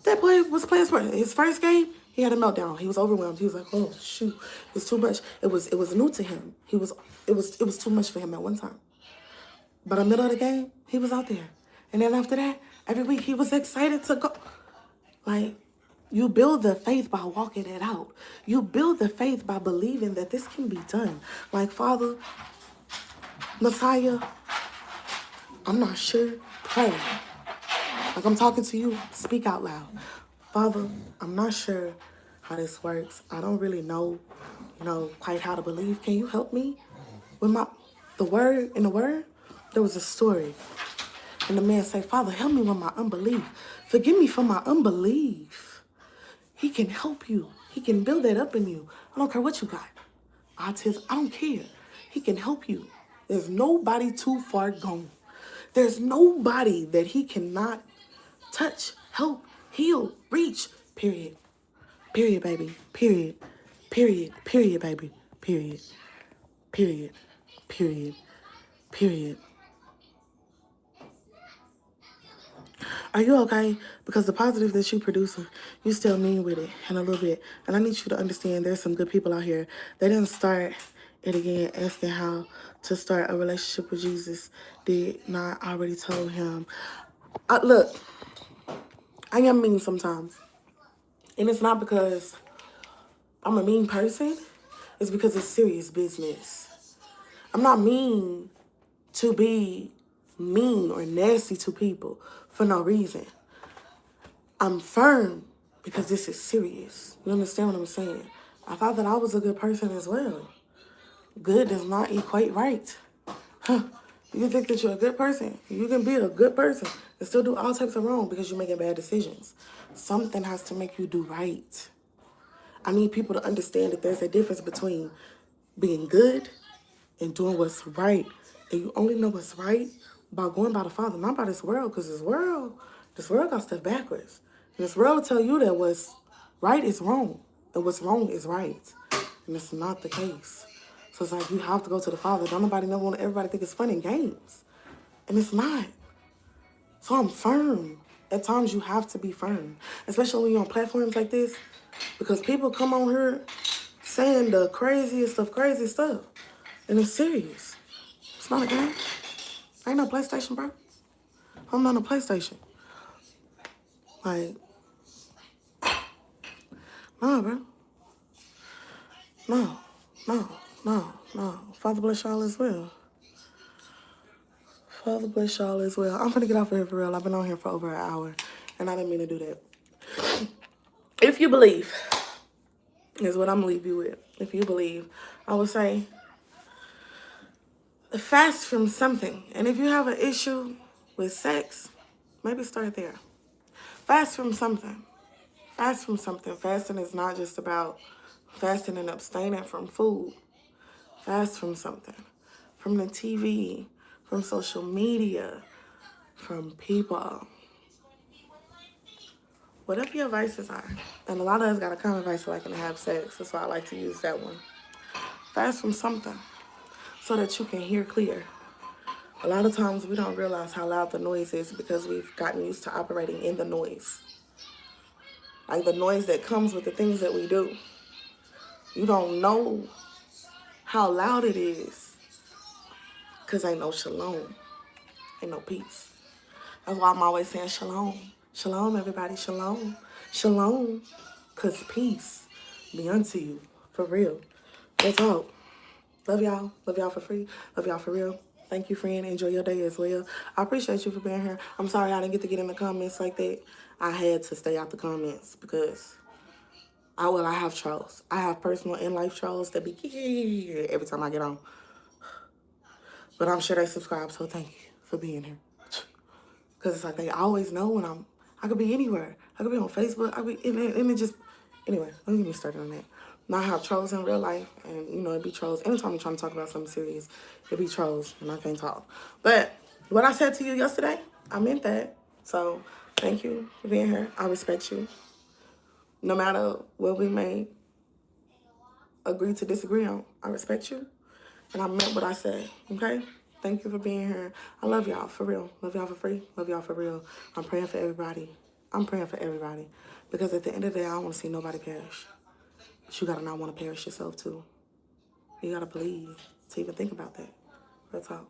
That boy was playing sports. His first game, he had a meltdown. He was overwhelmed. He was like, oh, shoot, it's too much. It was new to him. It was too much for him at one time. But in the middle of the game, he was out there. And then after that, every week he was excited to go. Like, you build the faith by walking it out. You build the faith by believing that this can be done. Like, Father, Messiah, I'm not sure, pray. Like, I'm talking to you, speak out loud. Father, I'm not sure how this works. I don't really know, quite how to believe. Can you help me with the word? In the word, there was a story. And the man said, Father, help me with my unbelief. Forgive me for my unbelief. He can help you. He can build that up in you. I don't care what you got. Autism, I don't care. He can help you. There's nobody too far gone. There's nobody that he cannot touch, help, heal, reach. Period. Period, baby. Period. Period. Period, baby. Period. Period. Period. Period. Are you okay? Because the positive that you producing, you still mean with it in a little bit. And I need you to understand there's some good people out here. They didn't start it again asking how to start a relationship with Jesus. Did not already told him. Look, I am mean sometimes. And it's not because I'm a mean person. It's because it's serious business. I'm not mean to be mean or nasty to people for no reason. I'm firm because this is serious. You understand what I'm saying? I thought that I was a good person as well. Good does not equate right. Huh. You think that you're a good person. You can be a good person and still do all types of wrong because you're making bad decisions. Something has to make you do right. I need people to understand that there's a difference between being good and doing what's right. And you only know what's right by going by the Father, not by this world, because this world got stuff backwards. And this world will tell you that what's right is wrong, and what's wrong is right. And it's not the case. So it's like you have to go to the Father. Don't nobody never want everybody to think it's fun and games. And it's not. So I'm firm. At times you have to be firm. Especially when you're on platforms like this. Because people come on here saying the craziest of crazy stuff. And it's serious. It's not a game. Ain't no PlayStation, bro. I'm not on PlayStation. Like, no, bro. No. Father bless y'all as well. Father bless y'all as well. I'm gonna get off of here for real. I've been on here for over an hour, and I didn't mean to do that. If you believe, is what I'm gonna leave you with. If you believe, I would say, Fast from something. And if you have an issue with sex, maybe start there. Fast from something. Fast from something. Fasting is not just about fasting and abstaining from food. Fast from something. From the TV, from social media, from people. Whatever your vices are. And a lot of us got a common vice so I can have sex. That's why I like to use that one. Fast from something so that you can hear clear. A lot of times we don't realize how loud the noise is because we've gotten used to operating in the noise. Like the noise that comes with the things that we do. You don't know how loud it is because ain't no shalom, ain't no peace. That's why I'm always saying shalom. Shalom, everybody, shalom. Shalom, because peace be unto you, for real. Let's hope. Love y'all. Love y'all for free. Love y'all for real. Thank you, friend. Enjoy your day as well. I appreciate you for being here. I'm sorry I didn't get to get in the comments like that. I had to stay out the comments because I have trolls. I have personal and life trolls that be every time I get on. But I'm sure they subscribe, so thank you for being here. Because it's like they always know when I could be anywhere. I could be on Facebook. I could be, and it just, anyway, don't get me started on that. Now I have trolls in real life, and you know, it be trolls. Anytime you're trying to talk about something serious, it be trolls, and I can't talk. But what I said to you yesterday, I meant that. So thank you for being here. I respect you. No matter what we may agree to disagree on, I respect you. And I meant what I said, okay? Thank you for being here. I love y'all, for real. Love y'all for free. Love y'all for real. I'm praying for everybody. I'm praying for everybody. Because at the end of the day, I don't want to see nobody perish. But you got to not want to perish yourself, too. You got to believe to even think about that. Real talk.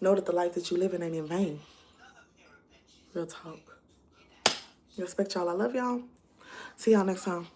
Know that the life that you live in ain't in vain. Real talk. Respect y'all. I love y'all. See y'all next time.